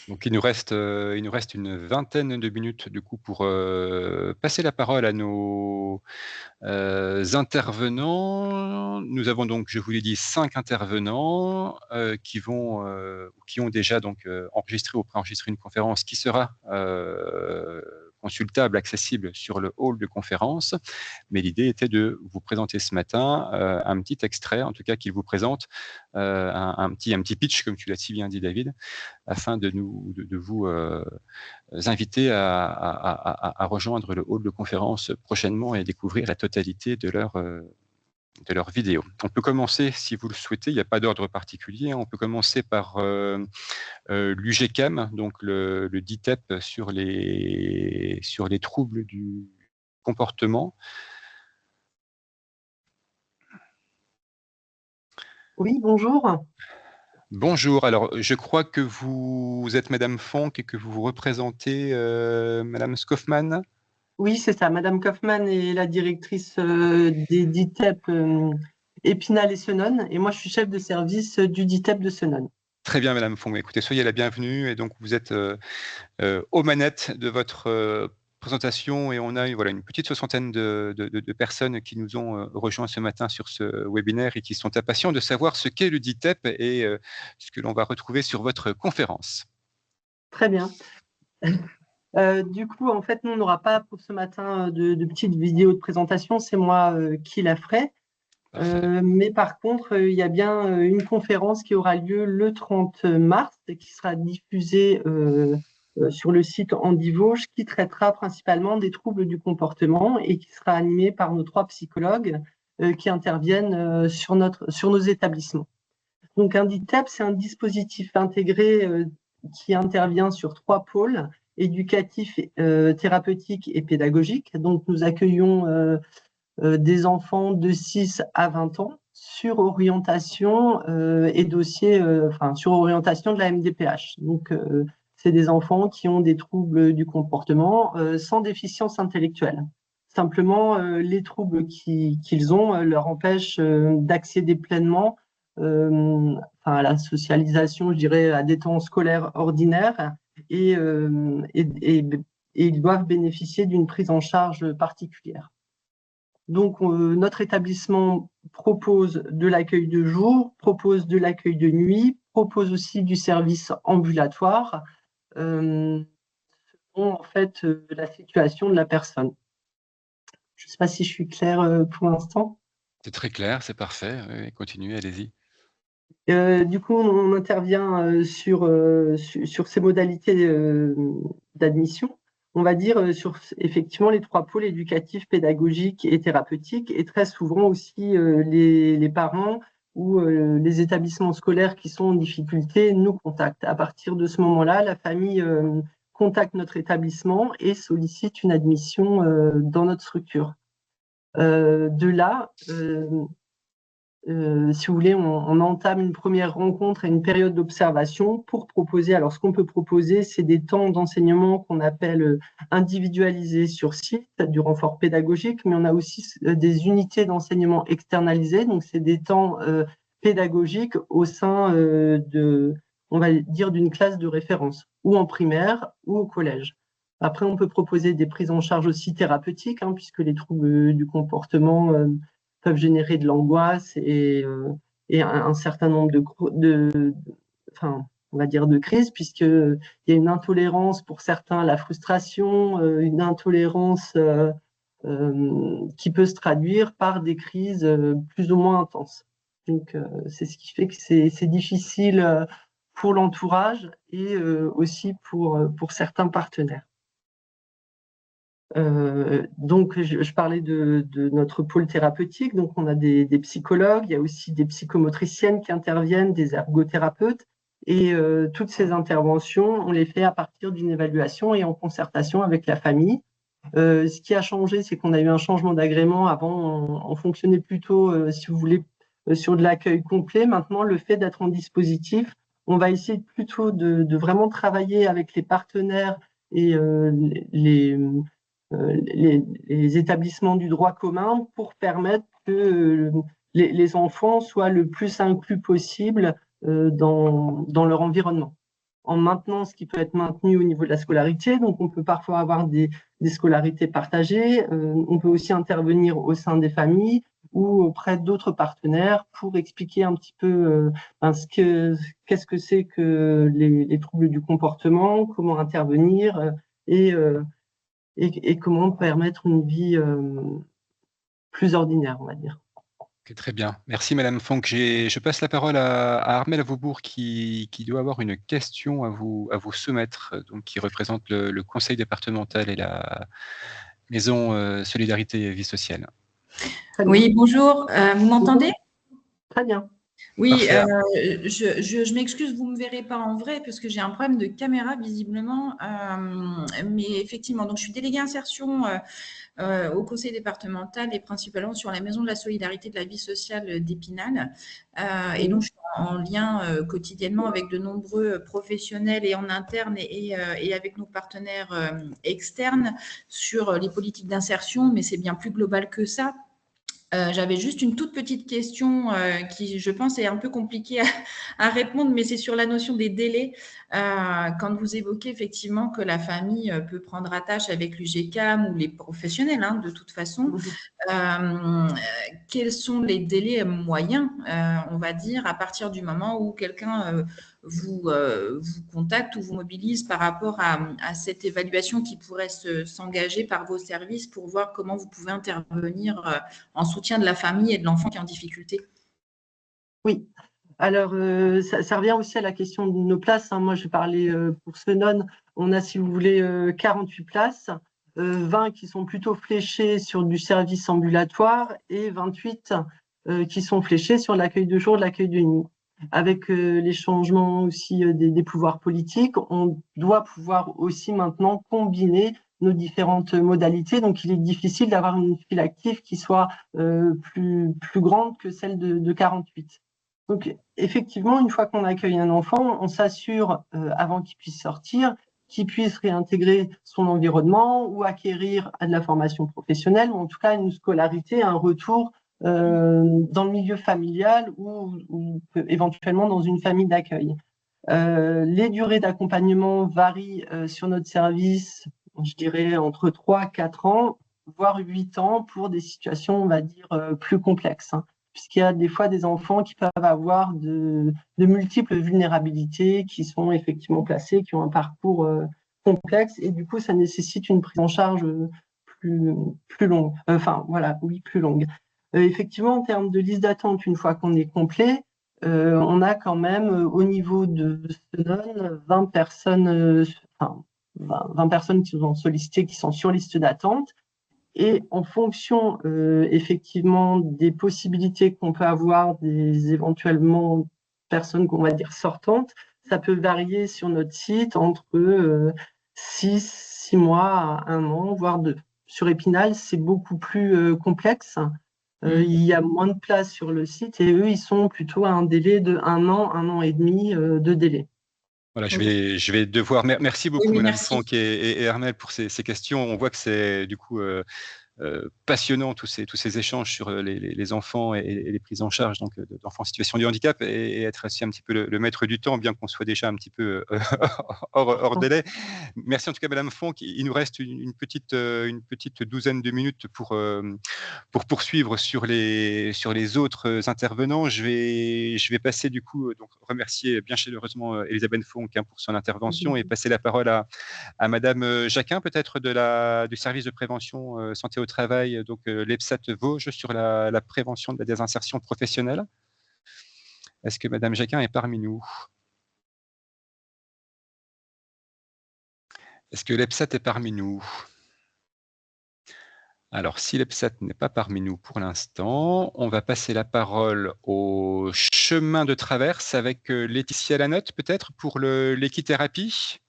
Donc il nous reste une vingtaine de minutes du coup pour passer la parole à nos intervenants. Nous avons donc, je vous l'ai dit, 5 intervenants qui ont déjà donc enregistré ou préenregistré une conférence qui sera consultable, accessible sur le hall de conférence. Mais l'idée était de vous présenter ce matin un petit extrait, en tout cas qu'il vous présente, un petit pitch, comme tu l'as si bien dit, David, afin de vous inviter à rejoindre le hall de conférence prochainement et découvrir la totalité de leur vidéo. On peut commencer, si vous le souhaitez, il n'y a pas d'ordre particulier, hein. On peut commencer par l'UGCAM, donc le DITEP sur les troubles du comportement. Oui, bonjour. Bonjour, alors je crois que vous êtes Madame Fonck et que vous représentez Madame Skoffmann. Oui, c'est ça. Madame Kaufmann est la directrice des DITEP Épinal et Senones. Et moi, je suis chef de service du DITEP de Senones. Très bien, Madame Fonck. Écoutez, soyez la bienvenue. Et donc, vous êtes aux manettes de votre présentation et on a voilà, une petite soixantaine de personnes qui nous ont rejoints ce matin sur ce webinaire et qui sont impatients de savoir ce qu'est le DITEP et ce que l'on va retrouver sur votre conférence. Très bien. Du coup, en fait, nous, on n'aura pas pour ce matin de petite vidéo de présentation. C'est moi qui la ferai. Mais par contre, il y a bien une conférence qui aura lieu le 30 mars et qui sera diffusée sur le site Handivauge, qui traitera principalement des troubles du comportement et qui sera animée par nos 3 psychologues qui interviennent sur nos établissements. Donc, un DITEP, c'est un dispositif intégré qui intervient sur 3 pôles, éducatif, thérapeutique et pédagogique. Donc, nous accueillons des enfants de 6 à 20 ans sur orientation et dossier, sur orientation de la MDPH. Donc, c'est des enfants qui ont des troubles du comportement sans déficience intellectuelle. Simplement, les troubles qu'ils ont leur empêchent d'accéder pleinement à la socialisation, je dirais, à des temps scolaires ordinaires et ils doivent bénéficier d'une prise en charge particulière. Donc, notre établissement propose de l'accueil de jour, propose de l'accueil de nuit, propose aussi du service ambulatoire selon en fait la situation de la personne. Je ne sais pas si je suis claire pour l'instant. C'est très clair, c'est parfait. Oui, continuez, allez-y. Du coup, on intervient sur ces modalités d'admission. On va dire sur effectivement les 3 pôles éducatifs, pédagogiques et thérapeutiques, et très souvent aussi les parents ou les établissements scolaires qui sont en difficulté nous contactent. À partir de ce moment-là, la famille contacte notre établissement et sollicite une admission dans notre structure. De là, si vous voulez, on entame une première rencontre et une période d'observation pour proposer. Alors, ce qu'on peut proposer, c'est des temps d'enseignement qu'on appelle individualisés sur site, du renfort pédagogique, mais on a aussi des unités d'enseignement externalisées. Donc, c'est des temps pédagogiques au sein on va dire, d'une classe de référence, ou en primaire ou au collège. Après, on peut proposer des prises en charge aussi thérapeutiques, puisque les troubles du comportement peuvent générer de l'angoisse et un certain nombre on va dire de crises, puisqu'il y a une intolérance pour certains à la frustration, une intolérance qui peut se traduire par des crises plus ou moins intenses. Donc, c'est ce qui fait que c'est difficile pour l'entourage et aussi pour certains partenaires. Donc, je parlais de notre pôle thérapeutique. Donc, on a des psychologues, il y a aussi des psychomotriciennes qui interviennent, des ergothérapeutes. Et toutes ces interventions, on les fait à partir d'une évaluation et en concertation avec la famille. Ce qui a changé, c'est qu'on a eu un changement d'agrément. Avant, on fonctionnait plutôt, si vous voulez, sur de l'accueil complet. Maintenant, le fait d'être en dispositif, on va essayer plutôt de vraiment travailler avec les partenaires et les établissements du droit commun pour permettre que les enfants soient le plus inclus possible dans leur environnement. En maintenant ce qui peut être maintenu au niveau de la scolarité, donc on peut parfois avoir des scolarités partagées, on peut aussi intervenir au sein des familles ou auprès d'autres partenaires pour expliquer un petit peu qu'est-ce que c'est que les troubles du comportement, comment intervenir et comment permettre une vie plus ordinaire, on va dire. Okay, très bien. Merci Madame Fonck. Je passe la parole à Armel Vaubourg qui doit avoir une question à vous soumettre, donc qui représente le conseil départemental et la maison Solidarité et Vie Sociale. Oui, bonjour. Vous m'entendez? Très bien. Oui, je m'excuse, vous ne me verrez pas en vrai parce que j'ai un problème de caméra visiblement. Mais effectivement, donc je suis déléguée insertion au conseil départemental et principalement sur la maison de la solidarité de la vie sociale d'Épinal. Et donc, je suis en lien quotidiennement avec de nombreux professionnels et en interne et avec nos partenaires externes sur les politiques d'insertion, mais c'est bien plus global que ça. J'avais juste une toute petite question qui, je pense, est un peu compliquée à répondre, mais c'est sur la notion des délais. Quand vous évoquez effectivement que la famille peut prendre attache avec l'UGCAM ou les professionnels, de toute façon, quels sont les délais moyens, on va dire, à partir du moment où quelqu'un vous contacte ou vous mobilise par rapport à cette évaluation qui pourrait s'engager par vos services pour voir comment vous pouvez intervenir en soutien de la famille et de l'enfant qui est en difficulté. Oui. Alors, ça revient aussi à la question de nos places. Hein. Moi, je parlais pour Senon. On a, si vous voulez, 48 places, 20 qui sont plutôt fléchées sur du service ambulatoire et 28 qui sont fléchées sur l'accueil de jour, l'accueil de nuit. Avec les changements aussi des pouvoirs politiques, on doit pouvoir aussi maintenant combiner nos différentes modalités. Donc, il est difficile d'avoir une file active qui soit plus grande que celle de 48. Donc, effectivement, une fois qu'on accueille un enfant, on s'assure, avant qu'il puisse sortir, qu'il puisse réintégrer son environnement ou acquérir de la formation professionnelle, ou en tout cas une scolarité, un retour dans le milieu familial ou éventuellement dans une famille d'accueil. Les durées d'accompagnement varient sur notre service, je dirais entre 3 à 4 ans, voire 8 ans pour des situations, on va dire, plus complexes. Hein. Puisqu'il y a des fois des enfants qui peuvent avoir de multiples vulnérabilités, qui sont effectivement placés, qui ont un parcours complexe, et du coup, ça nécessite une prise en charge plus longue. Plus longue. Effectivement, en termes de liste d'attente, une fois qu'on est complet, on a quand même, au niveau de Senon, 20 personnes, 20 personnes qui sont sollicitées, qui sont sur liste d'attente. Et en fonction effectivement des possibilités qu'on peut avoir, des éventuellement personnes qu'on va dire sortantes, ça peut varier sur notre site entre 6 mois à 1 an, voire 2. Sur Épinal, c'est beaucoup plus complexe. Il y a moins de place sur le site et eux, ils sont plutôt à un délai de 1 an et demi de délai. Voilà, je vais devoir. Merci beaucoup, Oui, Madame merci. Franck et Hermel, pour ces questions. On voit que c'est du coup passionnant tous ces échanges sur les enfants et les prises en charge donc d'enfants en situation de handicap et être aussi un petit peu le maître du temps, bien qu'on soit déjà un petit peu hors délai. Merci en tout cas, Madame Franck. Il nous reste une petite douzaine de minutes pour poursuivre sur les autres intervenants. Je vais passer du coup donc remercier bien chaleureusement Elisabeth Fonck pour son intervention et passer la parole à Madame Jacquin, peut-être du service de prévention santé au travail, donc l'EPSAT Vosges, sur la prévention de la désinsertion professionnelle. Est-ce que Madame Jacquin est parmi nous? Est-ce que l'EPSAT est parmi nous? Alors, si l'EPSAT n'est pas parmi nous pour l'instant, on va passer la parole au chemin de traverse avec Laetitia Lanotte, peut-être, pour l'équithérapie.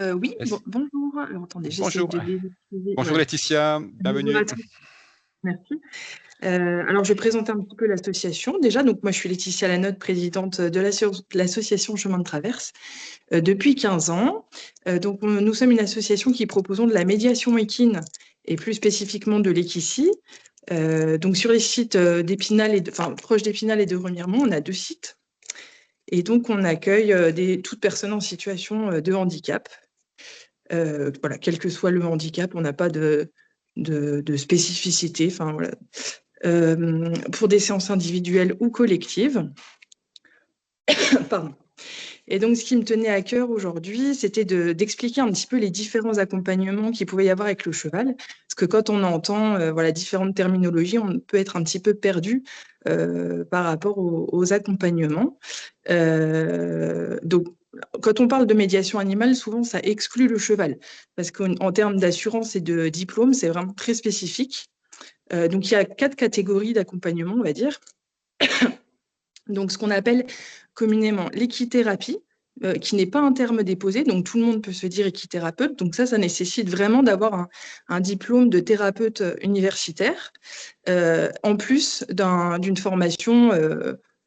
Oui, bonjour. Alors, attendez, j'essaie Bonjour. de désactiver. Bonjour Voilà. Laetitia, bienvenue. Bonjour à tous. Merci. Alors, je vais présenter un petit peu l'association. Déjà, donc moi, je suis Laetitia Lanotte, présidente de l'association Chemin de Traverse depuis 15 ans. Donc, nous sommes une association qui proposons de la médiation équine et plus spécifiquement de l'équicie. Donc, sur les sites d'Épinal proche d'Épinal et de Remiremont, on a 2 sites. Et donc, on accueille toute personne en situation de handicap. Voilà, quel que soit le handicap, on n'a pas de spécificité. Enfin, voilà. Pour des séances individuelles ou collectives. Pardon. Et donc, ce qui me tenait à cœur aujourd'hui, c'était d'expliquer un petit peu les différents accompagnements qu'il pouvait y avoir avec le cheval. Parce que quand on entend différentes terminologies, on peut être un petit peu perdu par rapport aux accompagnements. Donc, quand on parle de médiation animale, souvent, ça exclut le cheval. Parce qu'en termes d'assurance et de diplôme, c'est vraiment très spécifique. Donc, il y a 4 catégories d'accompagnement, on va dire. Donc, ce qu'on appelle communément l'équithérapie, qui n'est pas un terme déposé, donc tout le monde peut se dire équithérapeute. Donc ça nécessite vraiment d'avoir un diplôme de thérapeute universitaire, en plus d'une formation,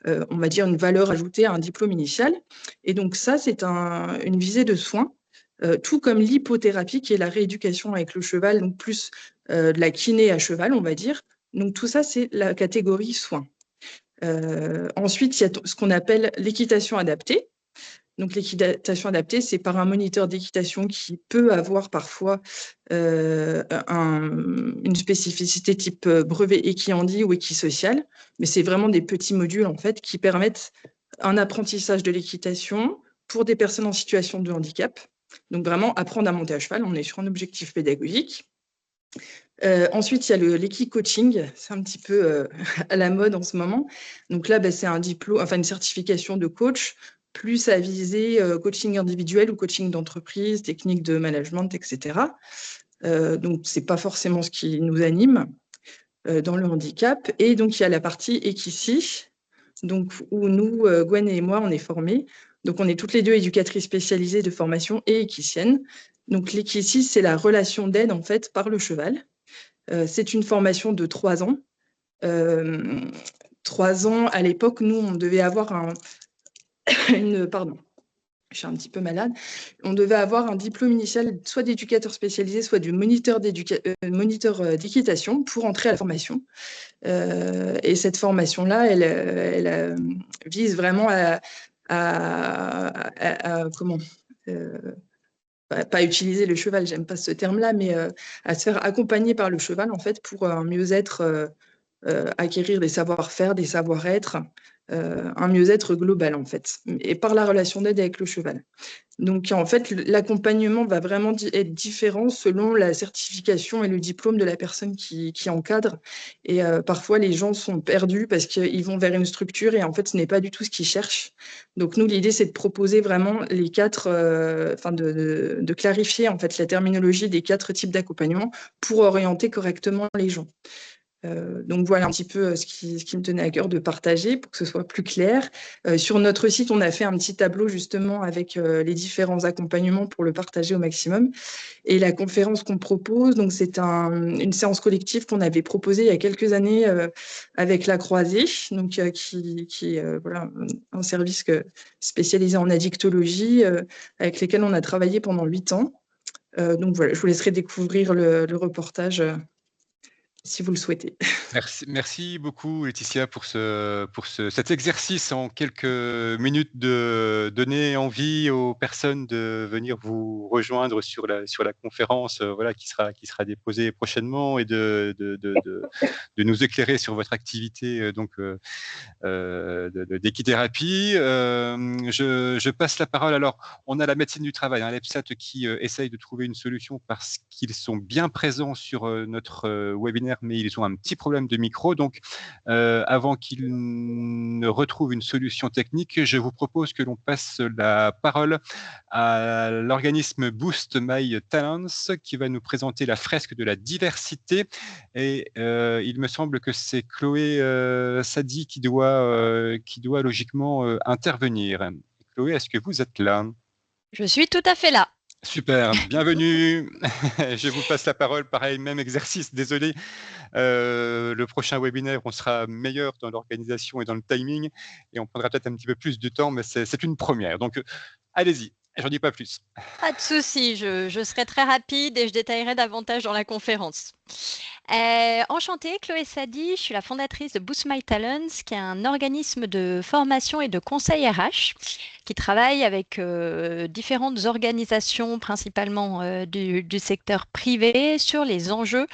on va dire une valeur ajoutée à un diplôme initial. Et donc ça, c'est une visée de soins, tout comme l'hypothérapie, qui est la rééducation avec le cheval, donc plus de la kiné à cheval, on va dire. Donc tout ça, c'est la catégorie soins. Ensuite, il y a ce qu'on appelle l'équitation adaptée. Donc, l'équitation adaptée, c'est par un moniteur d'équitation qui peut avoir parfois une spécificité type brevet équihandi ou équisocial, mais c'est vraiment des petits modules en fait qui permettent un apprentissage de l'équitation pour des personnes en situation de handicap. Donc vraiment apprendre à monter à cheval, on est sur un objectif pédagogique. Ensuite, il y a l'équi-coaching, c'est un petit peu à la mode en ce moment. Donc là, c'est un diplôme, enfin une certification de coach, plus à viser coaching individuel ou coaching d'entreprise, technique de management, etc. Donc, ce n'est pas forcément ce qui nous anime dans le handicap. Et donc, il y a la partie Equici, donc, où nous, Gwen et moi, on est formés. Donc, on est toutes les deux éducatrices spécialisées de formation et équiciennes. Donc, l'Equici, c'est la relation d'aide, en fait, par le cheval. C'est une formation de 3 ans. 3 ans, à l'époque, nous, on devait avoir pardon, je suis un petit peu malade. On devait avoir un diplôme initial, soit d'éducateur spécialisé, soit de moniteur d'équitation pour entrer à la formation. Et cette formation-là, elle vise vraiment comment pas utiliser le cheval, j'aime pas ce terme-là, mais à se faire accompagner par le cheval, en fait, pour un mieux-être, acquérir des savoir-faire, des savoir-être, un mieux-être global, en fait, et par la relation d'aide avec le cheval. Donc, en fait, l'accompagnement va vraiment être différent selon la certification et le diplôme de la personne qui encadre. Et parfois, les gens sont perdus parce qu'ils vont vers une structure et en fait, ce n'est pas du tout ce qu'ils cherchent. Donc, nous, l'idée, c'est de proposer vraiment les 4, de clarifier en fait la terminologie des 4 types d'accompagnement pour orienter correctement les gens. Donc voilà un petit peu ce qui me tenait à cœur de partager pour que ce soit plus clair. Sur notre site, on a fait un petit tableau justement avec les différents accompagnements pour le partager au maximum. Et la conférence qu'on propose, donc c'est une séance collective qu'on avait proposée il y a quelques années avec La Croisée, donc qui est voilà, un service spécialisé en addictologie avec lesquels on a travaillé pendant 8 ans. Donc voilà, je vous laisserai découvrir le reportage si vous le souhaitez. Merci beaucoup Laetitia pour cet exercice en quelques minutes de donner envie aux personnes de venir vous rejoindre sur la conférence voilà, qui sera déposée prochainement et de nous éclairer sur votre activité d'équithérapie. Je passe la parole. Alors, on a la médecine du travail, l'EPSAT, qui essaye de trouver une solution parce qu'ils sont bien présents sur notre webinaire, mais ils ont un petit problème de micro. Donc, avant qu'ils ne retrouvent une solution technique, je vous propose que l'on passe la parole à l'organisme Boost My Talents qui va nous présenter la fresque de la diversité. Et il me semble que c'est Chloé Sadi qui doit logiquement intervenir. Chloé, est-ce que vous êtes là? Je suis tout à fait là. Super, bienvenue. Je vous passe la parole. Pareil, même exercice, désolé. Le prochain webinaire, on sera meilleur dans l'organisation et dans le timing et on prendra peut-être un petit peu plus de temps, mais c'est une première. Donc, allez-y, j'en dis pas plus. Pas de souci, je serai très rapide et je détaillerai davantage dans la conférence. Enchantée, Chloé Sadi, je suis la fondatrice de Boost My Talents, qui est un organisme de formation et de conseil RH qui travaille avec différentes organisations, principalement du secteur privé, sur les enjeux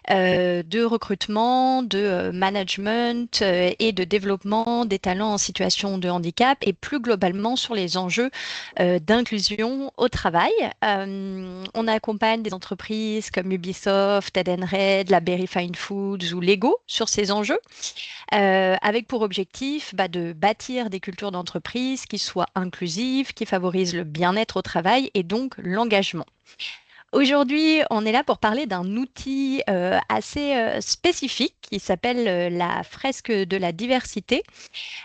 de recrutement, de management et de développement des talents en situation de handicap et plus globalement sur les enjeux d'inclusion au travail. On accompagne des entreprises comme Ubisoft, Edenred, la Berry Fine Foods ou Lego sur ces enjeux, avec pour objectif de bâtir des cultures d'entreprise qui soient inclusives, qui favorisent le bien-être au travail et donc l'engagement. Aujourd'hui, on est là pour parler d'un outil assez spécifique qui s'appelle la fresque de la diversité.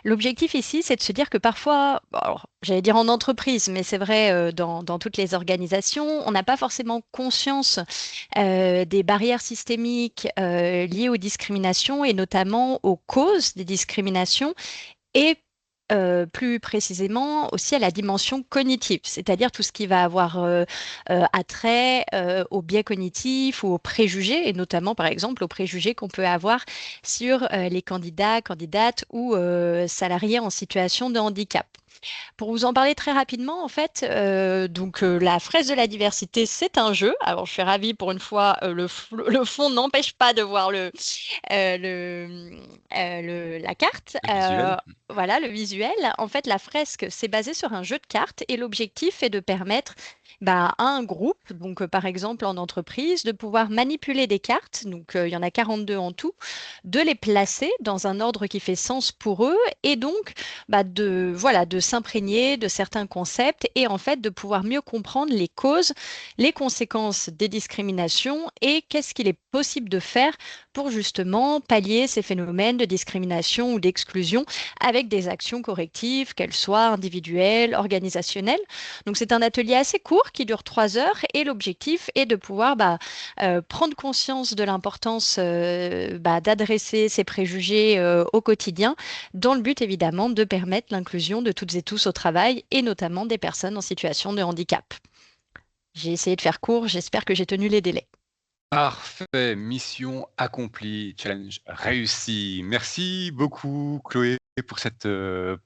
L'objectif ici, c'est de se dire que parfois, alors, j'allais dire en entreprise, mais c'est vrai dans toutes les organisations, on n'a pas forcément conscience des barrières systémiques liées aux discriminations et notamment aux causes des discriminations et plus précisément aussi à la dimension cognitive, c'est-à-dire tout ce qui va avoir attrait aux biais cognitifs ou aux préjugés, et notamment par exemple aux préjugés qu'on peut avoir sur les candidats, candidates ou salariés en situation de handicap. Pour vous en parler très rapidement, en fait, la fraise de la diversité, c'est un jeu. Alors, je suis ravie pour une fois, le fond n'empêche pas de voir la carte. Le visuel. Voilà, le visuel. En fait, la fresque, c'est basé sur un jeu de cartes et l'objectif est de permettre à un groupe, donc par exemple en entreprise, de pouvoir manipuler des cartes, donc il y en a 42 en tout, de les placer dans un ordre qui fait sens pour eux et donc de s'imprégner de certains concepts et en fait de pouvoir mieux comprendre les causes, les conséquences des discriminations et qu'est-ce qu'il est possible de faire pour justement pallier ces phénomènes de discrimination ou d'exclusion avec des actions correctives, qu'elles soient individuelles, organisationnelles. Donc c'est un atelier assez court qui dure 3 heures et l'objectif est de pouvoir prendre conscience de l'importance d'adresser ces préjugés au quotidien dans le but évidemment de permettre l'inclusion de toutes et tous au travail et notamment des personnes en situation de handicap. J'ai essayé de faire court, j'espère que j'ai tenu les délais. Parfait, mission accomplie, challenge réussi. Merci beaucoup, Chloé, pour cette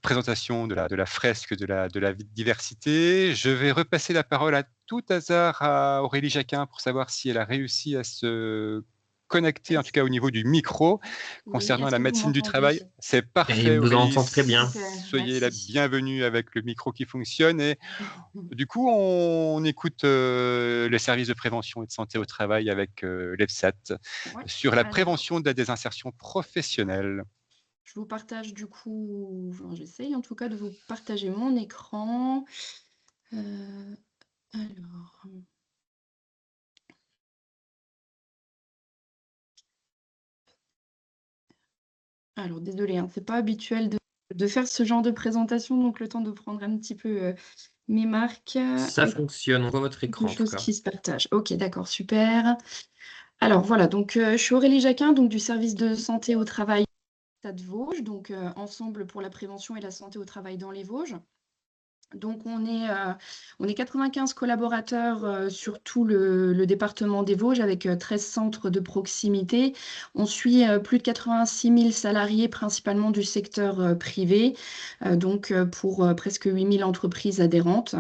présentation de la fresque de la diversité. Je vais repasser la parole à tout hasard à Aurélie Jacquin pour savoir si elle a réussi à se connecter, en tout cas au niveau du micro, concernant la médecine du travail. C'est parfait, Et vous Aurélie. entend très bien. Soyez la Merci. bienvenue avec le micro qui fonctionne. Et du coup, on écoute les services de prévention et de santé au travail avec l'EPSAT Ouais. sur la Alors, prévention de la désinsertion professionnelle. je vous partage du coup, enfin, j'essaye en tout cas de vous partager mon écran. Alors, désolée, hein, c'est pas habituel de faire ce genre de présentation, donc le temps de prendre un petit peu mes marques. Ça fonctionne, on voit votre écran en Quelque tout chose cas. qui se partage. Ok, d'accord, super. Alors voilà, donc je suis Aurélie Jacquin, donc du service de santé au travail Stade Vosges, donc ensemble pour la prévention et la santé au travail dans les Vosges. Donc on est 95 collaborateurs sur tout le département des Vosges avec 13 centres de proximité. On suit plus de 86 000 salariés, principalement du secteur privé, pour presque 8 000 entreprises adhérentes.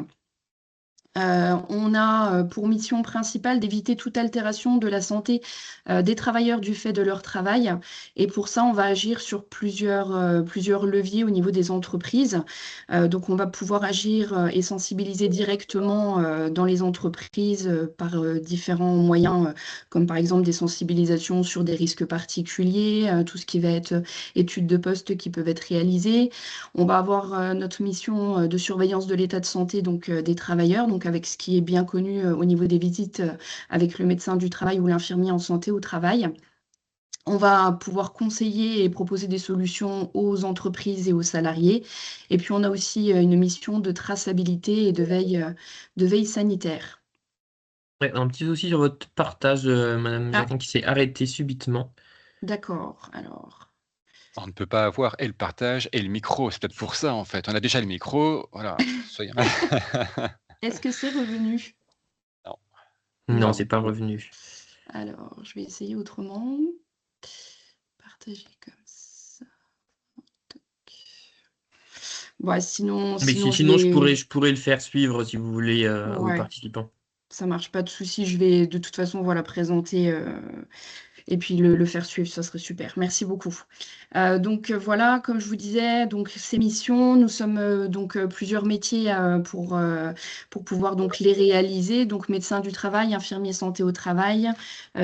On a pour mission principale d'éviter toute altération de la santé des travailleurs du fait de leur travail. Et pour ça, on va agir sur plusieurs leviers au niveau des entreprises. Donc, on va pouvoir agir et sensibiliser directement dans les entreprises par différents moyens, comme par exemple des sensibilisations sur des risques particuliers, tout ce qui va être études de poste qui peuvent être réalisées. On va avoir notre mission de surveillance de l'état de santé des travailleurs, donc avec ce qui est bien connu au niveau des visites avec le médecin du travail ou l'infirmier en santé au travail. On va pouvoir conseiller et proposer des solutions aux entreprises et aux salariés. Et puis, on a aussi une mission de traçabilité et de veille sanitaire. Ouais, un petit souci sur votre partage, Madame Ah. Jacquin, qui s'est arrêtée subitement. D'accord, alors. On ne peut pas avoir et le partage et le micro. C'est peut-être pour ça, en fait. On a déjà le micro. Voilà. Soyons... Est-ce que c'est revenu? Non. Non, c'est pas revenu. Alors, je vais essayer autrement. Partager comme ça. Bon, sinon, Mais sinon, je pourrais le faire suivre si vous voulez aux Ouais. participants. Ça marche, pas de souci. Je vais de toute façon présenter et puis le faire suivre, ça serait super. Merci beaucoup. Voilà, comme je vous disais, donc ces missions, nous sommes plusieurs métiers pour pouvoir donc les réaliser. Donc médecin du travail, infirmier santé au travail,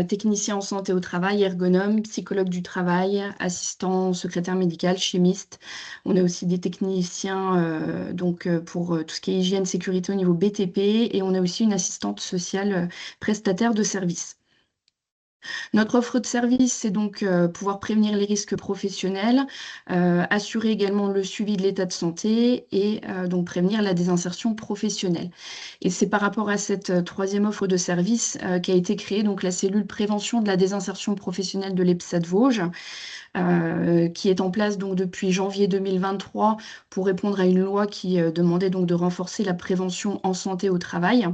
technicien en santé au travail, ergonome, psychologue du travail, assistant secrétaire médical, chimiste. On a aussi des techniciens pour tout ce qui est hygiène, sécurité au niveau BTP et on a aussi une assistante sociale prestataire de services. Notre offre de service, c'est donc pouvoir prévenir les risques professionnels, assurer également le suivi de l'état de santé et donc prévenir la désinsertion professionnelle. Et c'est par rapport à cette troisième offre de service qu'a été créée donc la cellule prévention de la désinsertion professionnelle de l'EPSAT Vosges, qui est en place donc depuis janvier 2023 pour répondre à une loi qui demandait donc de renforcer la prévention en santé au travail.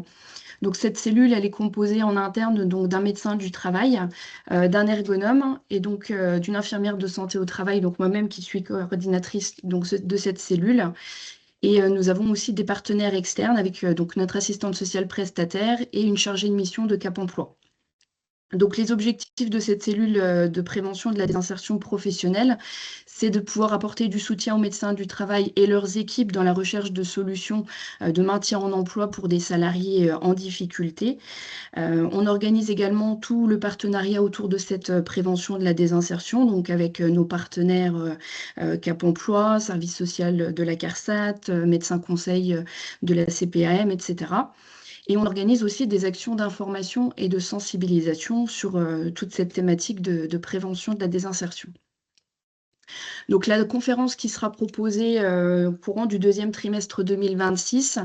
Donc cette cellule, elle est composée en interne donc d'un médecin du travail, d'un ergonome et donc d'une infirmière de santé au travail, donc moi-même qui suis coordinatrice donc de cette cellule. Et nous avons aussi des partenaires externes avec donc notre assistante sociale prestataire et une chargée de mission de Cap Emploi. Donc les objectifs de cette cellule de prévention de la désinsertion professionnelle, c'est de pouvoir apporter du soutien aux médecins du travail et leurs équipes dans la recherche de solutions de maintien en emploi pour des salariés en difficulté. On organise également tout le partenariat autour de cette prévention de la désinsertion, donc avec nos partenaires Cap Emploi, Service social de la CARSAT, médecins conseils de la CPAM, etc. Et on organise aussi des actions d'information et de sensibilisation sur toute cette thématique de prévention de la désinsertion. Donc la conférence qui sera proposée au courant du deuxième trimestre 2026,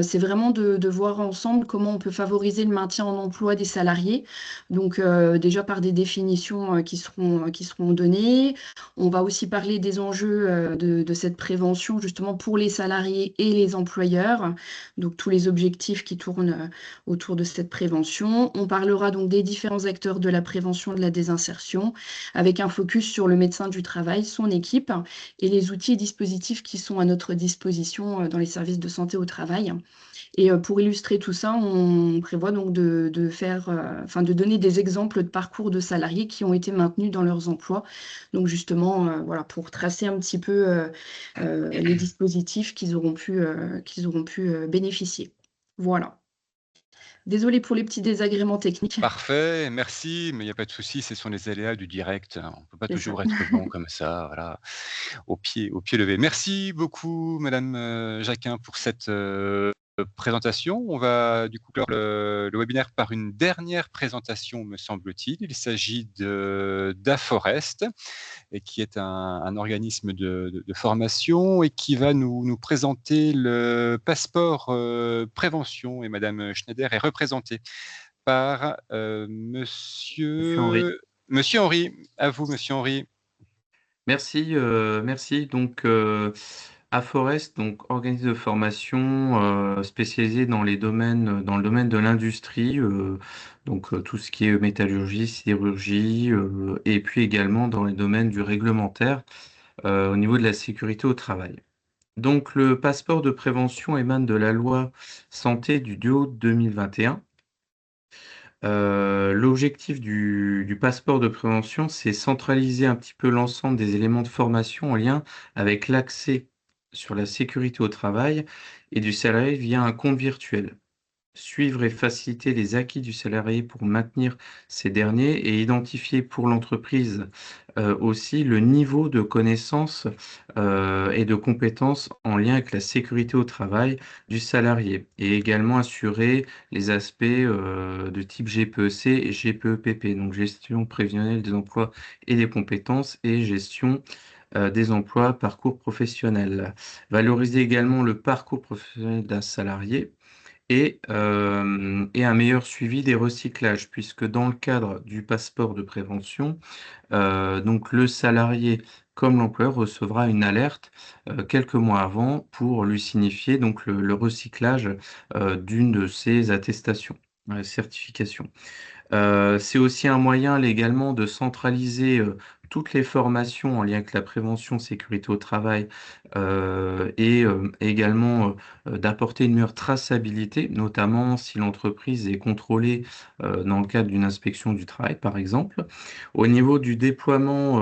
c'est vraiment de voir ensemble comment on peut favoriser le maintien en emploi des salariés. Donc déjà par des définitions qui seront données. On va aussi parler des enjeux de cette prévention justement pour les salariés et les employeurs. Donc tous les objectifs qui tournent autour de cette prévention. On parlera donc des différents acteurs de la prévention de la désinsertion avec un focus sur le médecin du travail, son équipe et les outils et dispositifs qui sont à notre disposition dans les services de santé au travail. Et pour illustrer tout ça, on prévoit donc de donner des exemples de parcours de salariés qui ont été maintenus dans leurs emplois. Donc justement, voilà, pour tracer un petit peu les dispositifs qu'ils auront pu bénéficier. Voilà. Désolée pour les petits désagréments techniques. Parfait, merci, mais il n'y a pas de souci, ce sont les aléas du direct. On ne peut pas C'est toujours ça. être bon comme ça, voilà, au pied levé. Merci beaucoup, Madame Jacquin, pour cette présentation. On va du coup clore le webinaire par une dernière présentation, me semble-t-il. Il s'agit d'Aforest, et qui est un organisme de formation et qui va nous présenter le passeport prévention. Et Madame Schneider est représentée par Monsieur Henry. Monsieur Henry. À vous, Monsieur Henry. Merci, merci. Donc, Aforest, donc organisme de formation spécialisé dans le domaine de l'industrie, donc tout ce qui est métallurgie, sidérurgie, et puis également dans les domaines du réglementaire, au niveau de la sécurité au travail. Donc, le passeport de prévention émane de la loi santé du 2 août 2021. L'objectif du passeport de prévention, c'est centraliser un petit peu l'ensemble des éléments de formation en lien avec l'accès sur la sécurité au travail et du salarié via un compte virtuel. Suivre et faciliter les acquis du salarié pour maintenir ces derniers et identifier pour l'entreprise aussi le niveau de connaissances et de compétences en lien avec la sécurité au travail du salarié et également assurer les aspects de type GPEC et GPEPP, donc gestion prévisionnelle des emplois et des compétences et gestion des emplois, parcours professionnel. Valoriser également le parcours professionnel d'un salarié et un meilleur suivi des recyclages, puisque dans le cadre du passeport de prévention, donc le salarié comme l'employeur recevra une alerte quelques mois avant pour lui signifier donc le recyclage d'une de ses attestations, certifications. C'est aussi un moyen légalement de centraliser toutes les formations en lien avec la prévention sécurité au travail et également d'apporter une meilleure traçabilité, notamment si l'entreprise est contrôlée dans le cadre d'une inspection du travail, par exemple. Au niveau du déploiement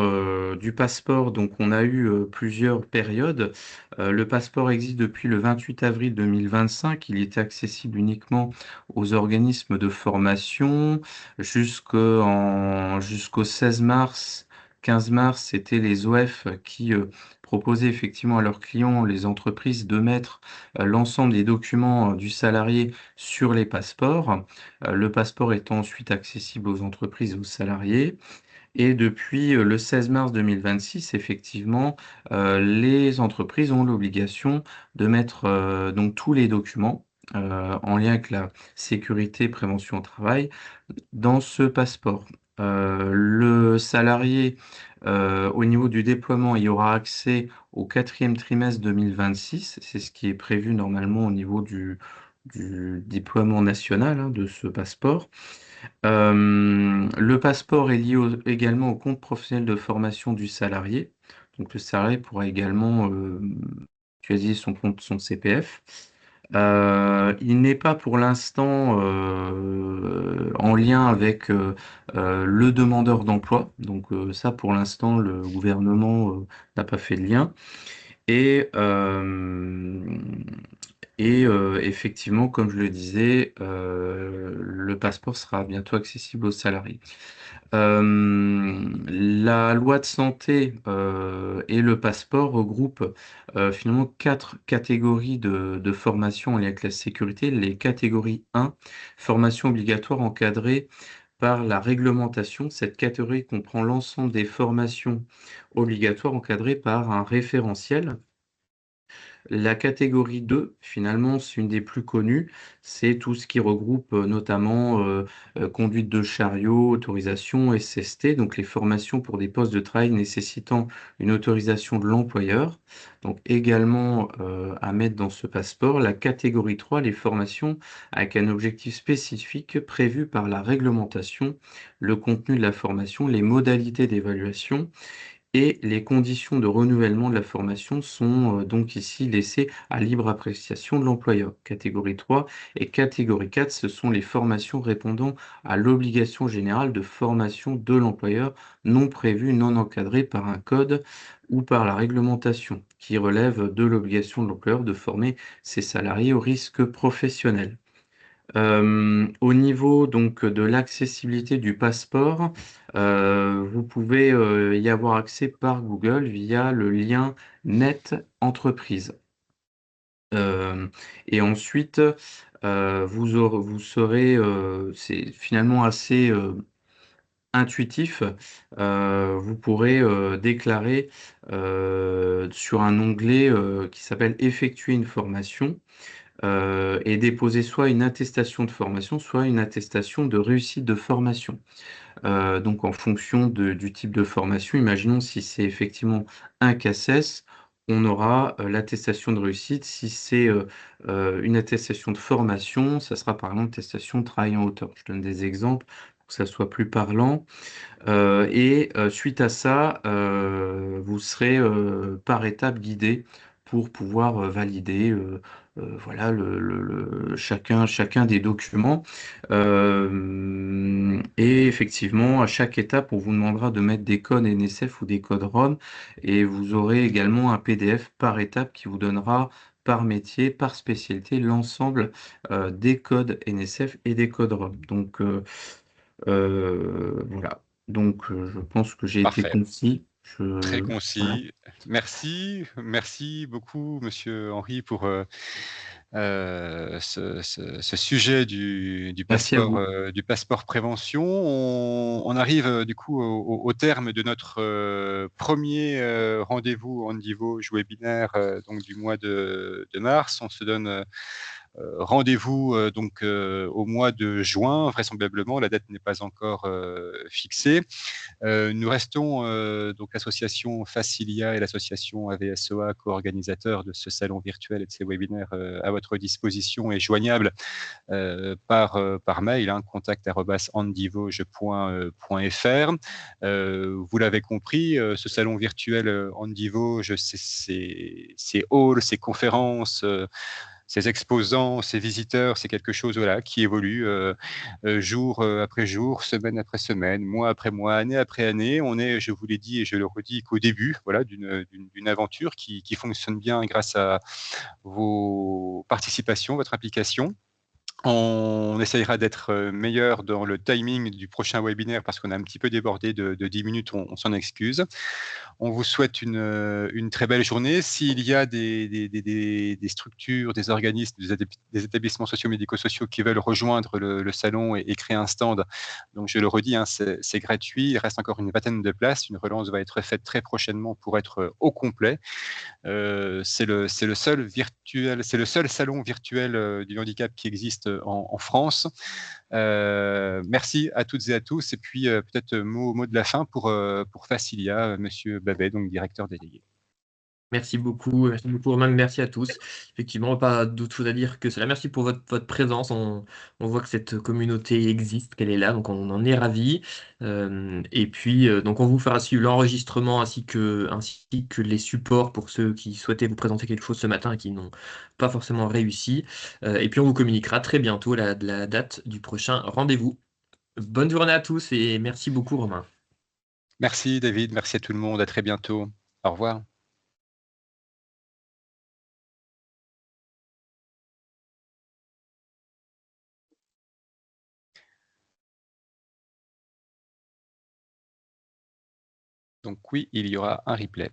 du passeport, donc on a eu plusieurs périodes. Le passeport existe depuis le 28 avril 2025. Il était accessible uniquement aux organismes de formation. Jusqu'au 16 mars, 15 mars, c'était les OF qui proposaient effectivement à leurs clients, les entreprises, de mettre l'ensemble des documents du salarié sur les passeports. Le passeport étant ensuite accessible aux entreprises et aux salariés. Et depuis le 16 mars 2026, effectivement, les entreprises ont l'obligation de mettre donc tous les documents en lien avec la sécurité, prévention au travail, dans ce passeport. Le salarié, au niveau du déploiement, il aura accès au 4e trimestre 2026. C'est ce qui est prévu normalement au niveau du déploiement national de ce passeport. Le passeport est lié également au compte professionnel de formation du salarié. Donc le salarié pourra également actualiser son compte, son CPF. Il n'est pas pour l'instant en lien avec le demandeur d'emploi. Donc ça, pour l'instant, le gouvernement n'a pas fait de lien. Et, effectivement, comme je le disais, le passeport sera bientôt accessible aux salariés. La loi de santé et le passeport regroupent finalement 4 catégories de formation en lien avec la sécurité. Les catégories 1, formation obligatoire encadrée par la réglementation. Cette catégorie comprend l'ensemble des formations obligatoires encadrées par un référentiel. La catégorie 2, finalement, c'est une des plus connues, c'est tout ce qui regroupe notamment conduite de chariot, autorisation, SST, donc les formations pour des postes de travail nécessitant une autorisation de l'employeur. Donc également à mettre dans ce passeport. La catégorie 3, les formations avec un objectif spécifique prévu par la réglementation, le contenu de la formation, les modalités d'évaluation. Et les conditions de renouvellement de la formation sont donc ici laissées à libre appréciation de l'employeur. Catégorie 3 et catégorie 4, ce sont les formations répondant à l'obligation générale de formation de l'employeur non prévues, non encadrées par un code ou par la réglementation, qui relève de l'obligation de l'employeur de former ses salariés au risque professionnel. Au niveau donc de l'accessibilité du passeport, vous pouvez y avoir accès par Google via le lien Net Entreprise. Et ensuite, vous serez, c'est finalement assez intuitif. Vous pourrez déclarer sur un onglet qui s'appelle Effectuer une formation. Et déposer soit une attestation de formation, soit une attestation de réussite de formation. Donc en fonction du type de formation, imaginons si c'est effectivement un CACES, on aura l'attestation de réussite. Si c'est une attestation de formation, ça sera par exemple attestation de travail en hauteur. Je donne des exemples pour que ça soit plus parlant. Suite à ça, vous serez par étapes guidé pour pouvoir valider voilà, chacun des documents. Et effectivement, à chaque étape, on vous demandera de mettre des codes NSF ou des codes ROM. Et vous aurez également un PDF par étape qui vous donnera par métier, par spécialité, l'ensemble des codes NSF et des codes ROM. Donc, voilà. Donc, je pense que j'ai été Parfait. concis. Très Voilà. concis. Merci beaucoup, Monsieur Henry, pour ce sujet du Merci à vous. passeport prévention. On arrive du coup au terme de notre premier rendez-vous en niveau webinaire donc du mois de mars. On se donne rendez-vous donc au mois de juin, vraisemblablement. La date n'est pas encore fixée. Nous restons donc l'association Facilia et l'association AVSOA, co-organisateurs de ce salon virtuel et de ces webinaires à votre disposition et joignable par mail, contact@andivauge.fr. Vous l'avez compris, ce salon virtuel Andivauge, ces halls, ces conférences, ces exposants, ces visiteurs, c'est quelque chose voilà, qui évolue jour après jour, semaine après semaine, mois après mois, année après année. On est, je vous l'ai dit et je le redis, qu'au début voilà, d'une aventure qui fonctionne bien grâce à vos participations, votre implication. On essayera d'être meilleur dans le timing du prochain webinaire parce qu'on a un petit peu débordé de 10 minutes, on s'en excuse. On vous souhaite une très belle journée. S'il y a des structures, des organismes, des établissements socio-médico-sociaux qui veulent rejoindre le salon et créer un stand, donc je le redis, c'est gratuit. Il reste encore une vingtaine de places. Une relance va être faite très prochainement pour être au complet. C'est le seul salon virtuel du handicap qui existe en France. Merci à toutes et à tous. Et puis peut-être mot de la fin pour Facilia, Monsieur Babet, donc directeur délégué. Merci beaucoup, Romain, merci à tous. Effectivement, pas d'autre chose à dire que cela. Merci pour votre présence. On voit que cette communauté existe, qu'elle est là, donc on en est ravis. Et puis, donc on vous fera suivre l'enregistrement ainsi que les supports pour ceux qui souhaitaient vous présenter quelque chose ce matin et qui n'ont pas forcément réussi. Et puis on vous communiquera très bientôt la date du prochain rendez-vous. Bonne journée à tous et merci beaucoup, Romain. Merci David, merci à tout le monde, à très bientôt. Au revoir. Donc oui, il y aura un replay.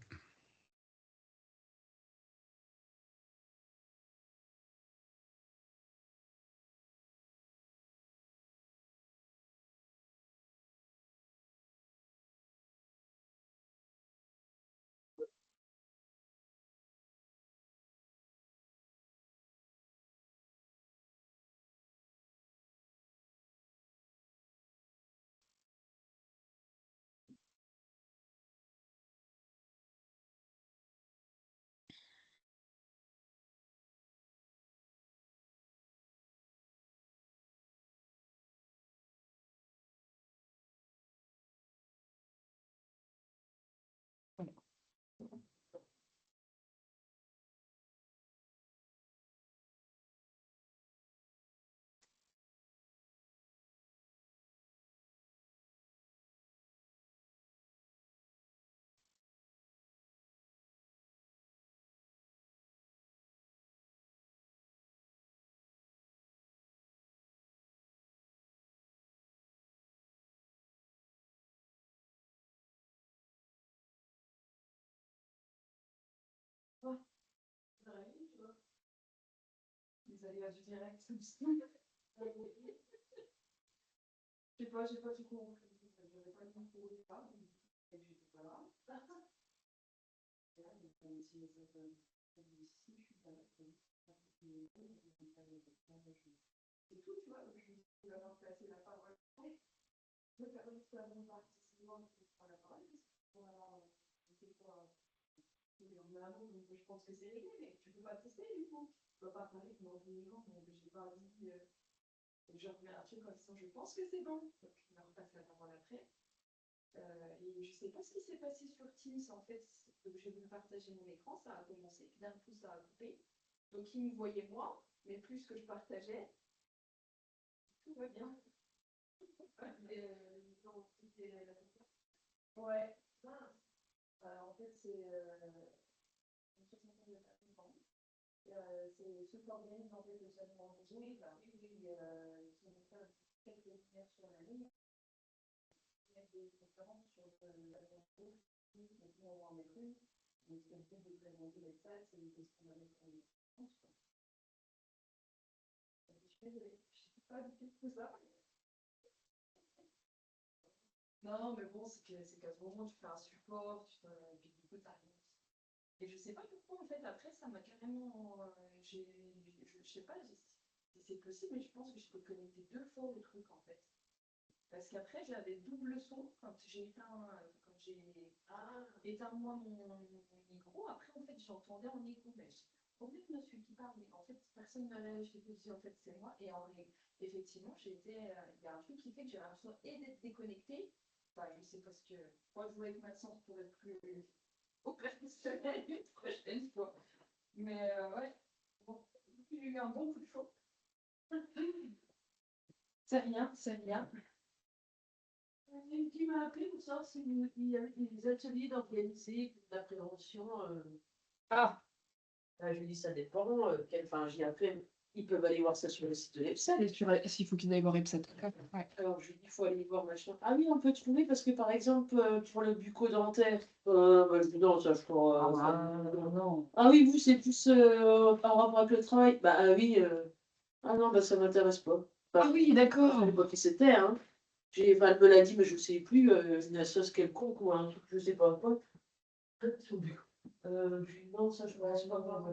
Les aléas du direct, je sais pas, j'ai pas tout compris. J'avais pas compris au départ, et j'étais pas là. Et là, donc, on utilise ici, je suis pas là. C'est tout, tu vois, je vais remplacer la parole. Je vais faire une seconde partie, souvent, je prends la parole. Voilà, c'est quoi? Je pense que c'est réglé, mais tu peux pas tester, du coup. Tu peux pas parler pendant 10 minutes, donc j'ai pas dit. Je remets un truc en disant je pense que c'est bon. Donc il me repasse la parole après. Et je sais pas ce qui s'est passé sur Teams en fait. Donc j'ai voulu partager mon écran, ça a commencé, puis d'un coup ça a coupé. Donc il me voyait moi, mais plus que je partageais, tout va bien. Ouais. En fait c'est une soixantaine de personnes. C'est ceux qui organisent en fait le salon en réseau, là, qui vont faire quelques lumières sur la ligne. Des conférences sur l'agriculture, donc on va en mettre une. Donc c'est le but de présenter les salles, c'est une question de mettre en France. Je suis désolée, je ne sais pas du tout ça. Non, mais bon, c'est qu'à ce moment, tu fais un support, et puis du coup, tu arrives. Et je sais pas pourquoi, en fait, après, ça m'a carrément. Je sais pas si c'est possible, mais je pense que je peux connecter 2 fois le truc, en fait. Parce qu'après, j'avais double son quand j'ai éteint moi mon micro. Après, en fait, j'entendais en écho. Mais combien de monsieur qui parle, mais en fait, personne ne m'a dit en fait, c'est moi. Et effectivement, il y a un truc qui fait que j'ai l'impression et d'être déconnectée. Enfin, je sais parce que moi, je voulais que ma sens pour être plus opérationnelle une prochaine fois. Mais ouais, bon, j'ai eu un bon coup de chaud. C'est rien, c'est rien. Qui m'a appelé pour savoir s'il y avait des ateliers d'organiser d'appréhension. Ah, je lui dis ça dépend. J'ai appelé. Ils peuvent aller voir ça sur le site de l'EPSAT. S'il faut qu'ils aillent voir EPSAT. Ouais. Alors je lui dis il faut aller voir machin. Ah oui, on peut trouver parce que par exemple pour le bucco-dentaire. Je dis non, ça je crois. Non. Ah oui, vous c'est plus par rapport avec le travail. Bah oui. Ah non, bah ça m'intéresse pas. Ah oui, d'accord. Je ne sais pas qui c'était, hein. Elle me l'a dit, mais je ne sais plus, une sauce quelconque ou un truc, je ne sais pas quoi. Non, ça, je ne pense pas voir.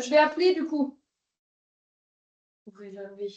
Je vais appeler du coup. Vous réserver.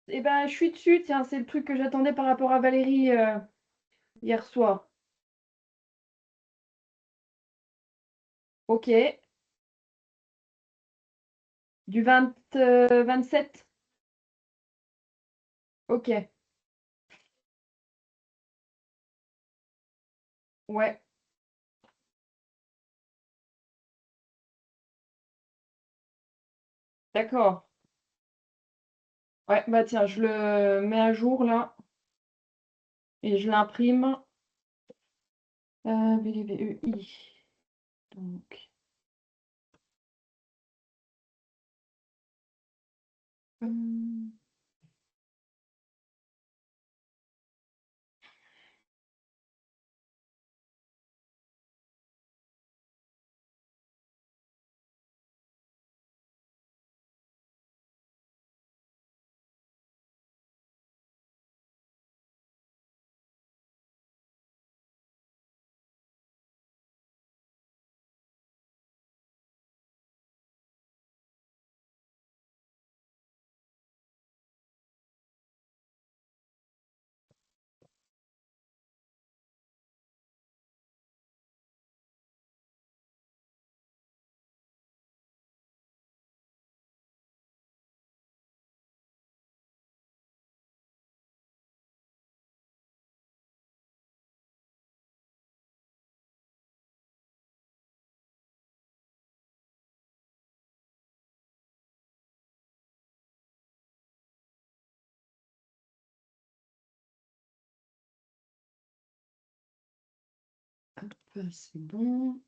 Eh ben, je suis dessus, tiens, c'est le truc que j'attendais par rapport à Valérie hier soir. Ok. Du 27. Ok. Ouais. D'accord. Ouais, bah tiens, je le mets à jour là et je l'imprime. VDVEI. Donc. hum, hop, c'est bon.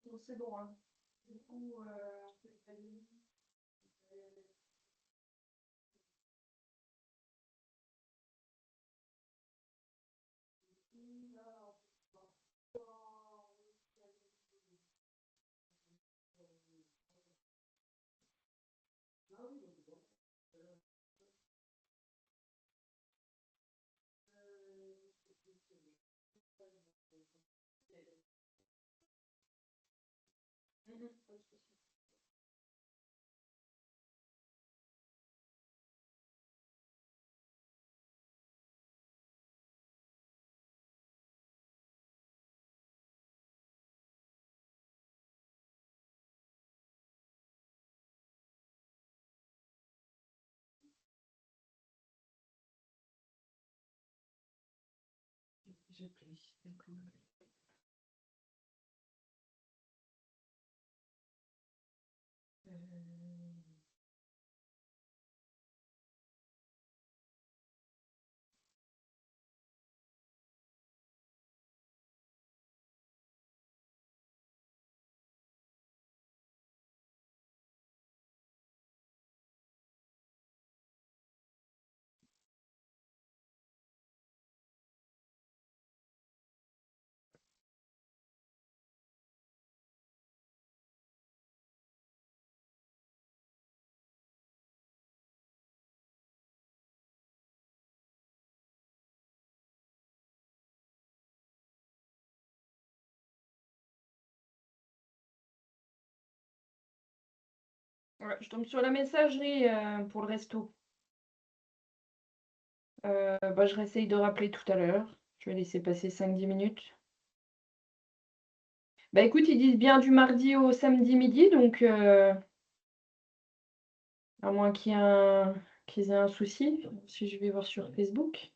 Bon, c'est bon, hein. Du coup, j'ai Ouais, je tombe sur la messagerie pour le resto. Bah, je réessaye de rappeler tout à l'heure. Je vais laisser passer 5-10 minutes. Bah écoute, ils disent bien du mardi au samedi midi, donc à moins qu'ils aient un souci, si je vais voir sur Facebook.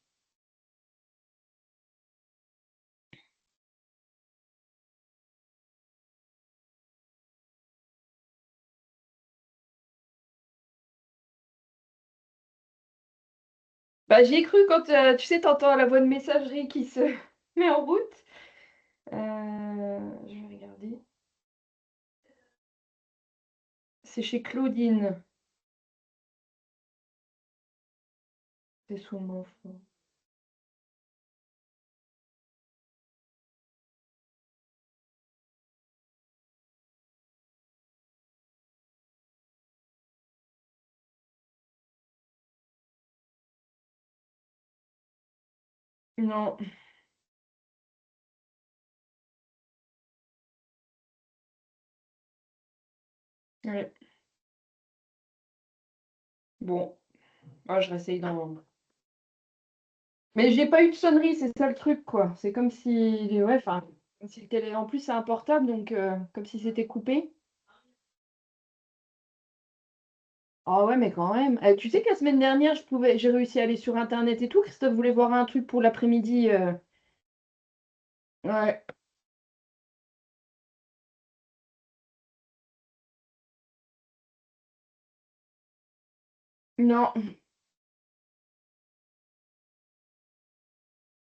Bah j'y ai cru quand, tu sais, t'entends la voix de messagerie qui se met en route. Je vais regarder. C'est chez Claudine. C'est sous mon fond. Non. Ouais. Bon, ah, je réessaye d'en. Mais j'ai pas eu de sonnerie, c'est ça le truc, quoi. C'est comme si, ouais, enfin, comme si le télé. En plus, c'est un portable, donc comme si c'était coupé. Ah ouais, mais quand même. Tu sais que la semaine dernière, j'ai réussi à aller sur Internet et tout. Christophe voulait voir un truc pour l'après-midi. Ouais. Non.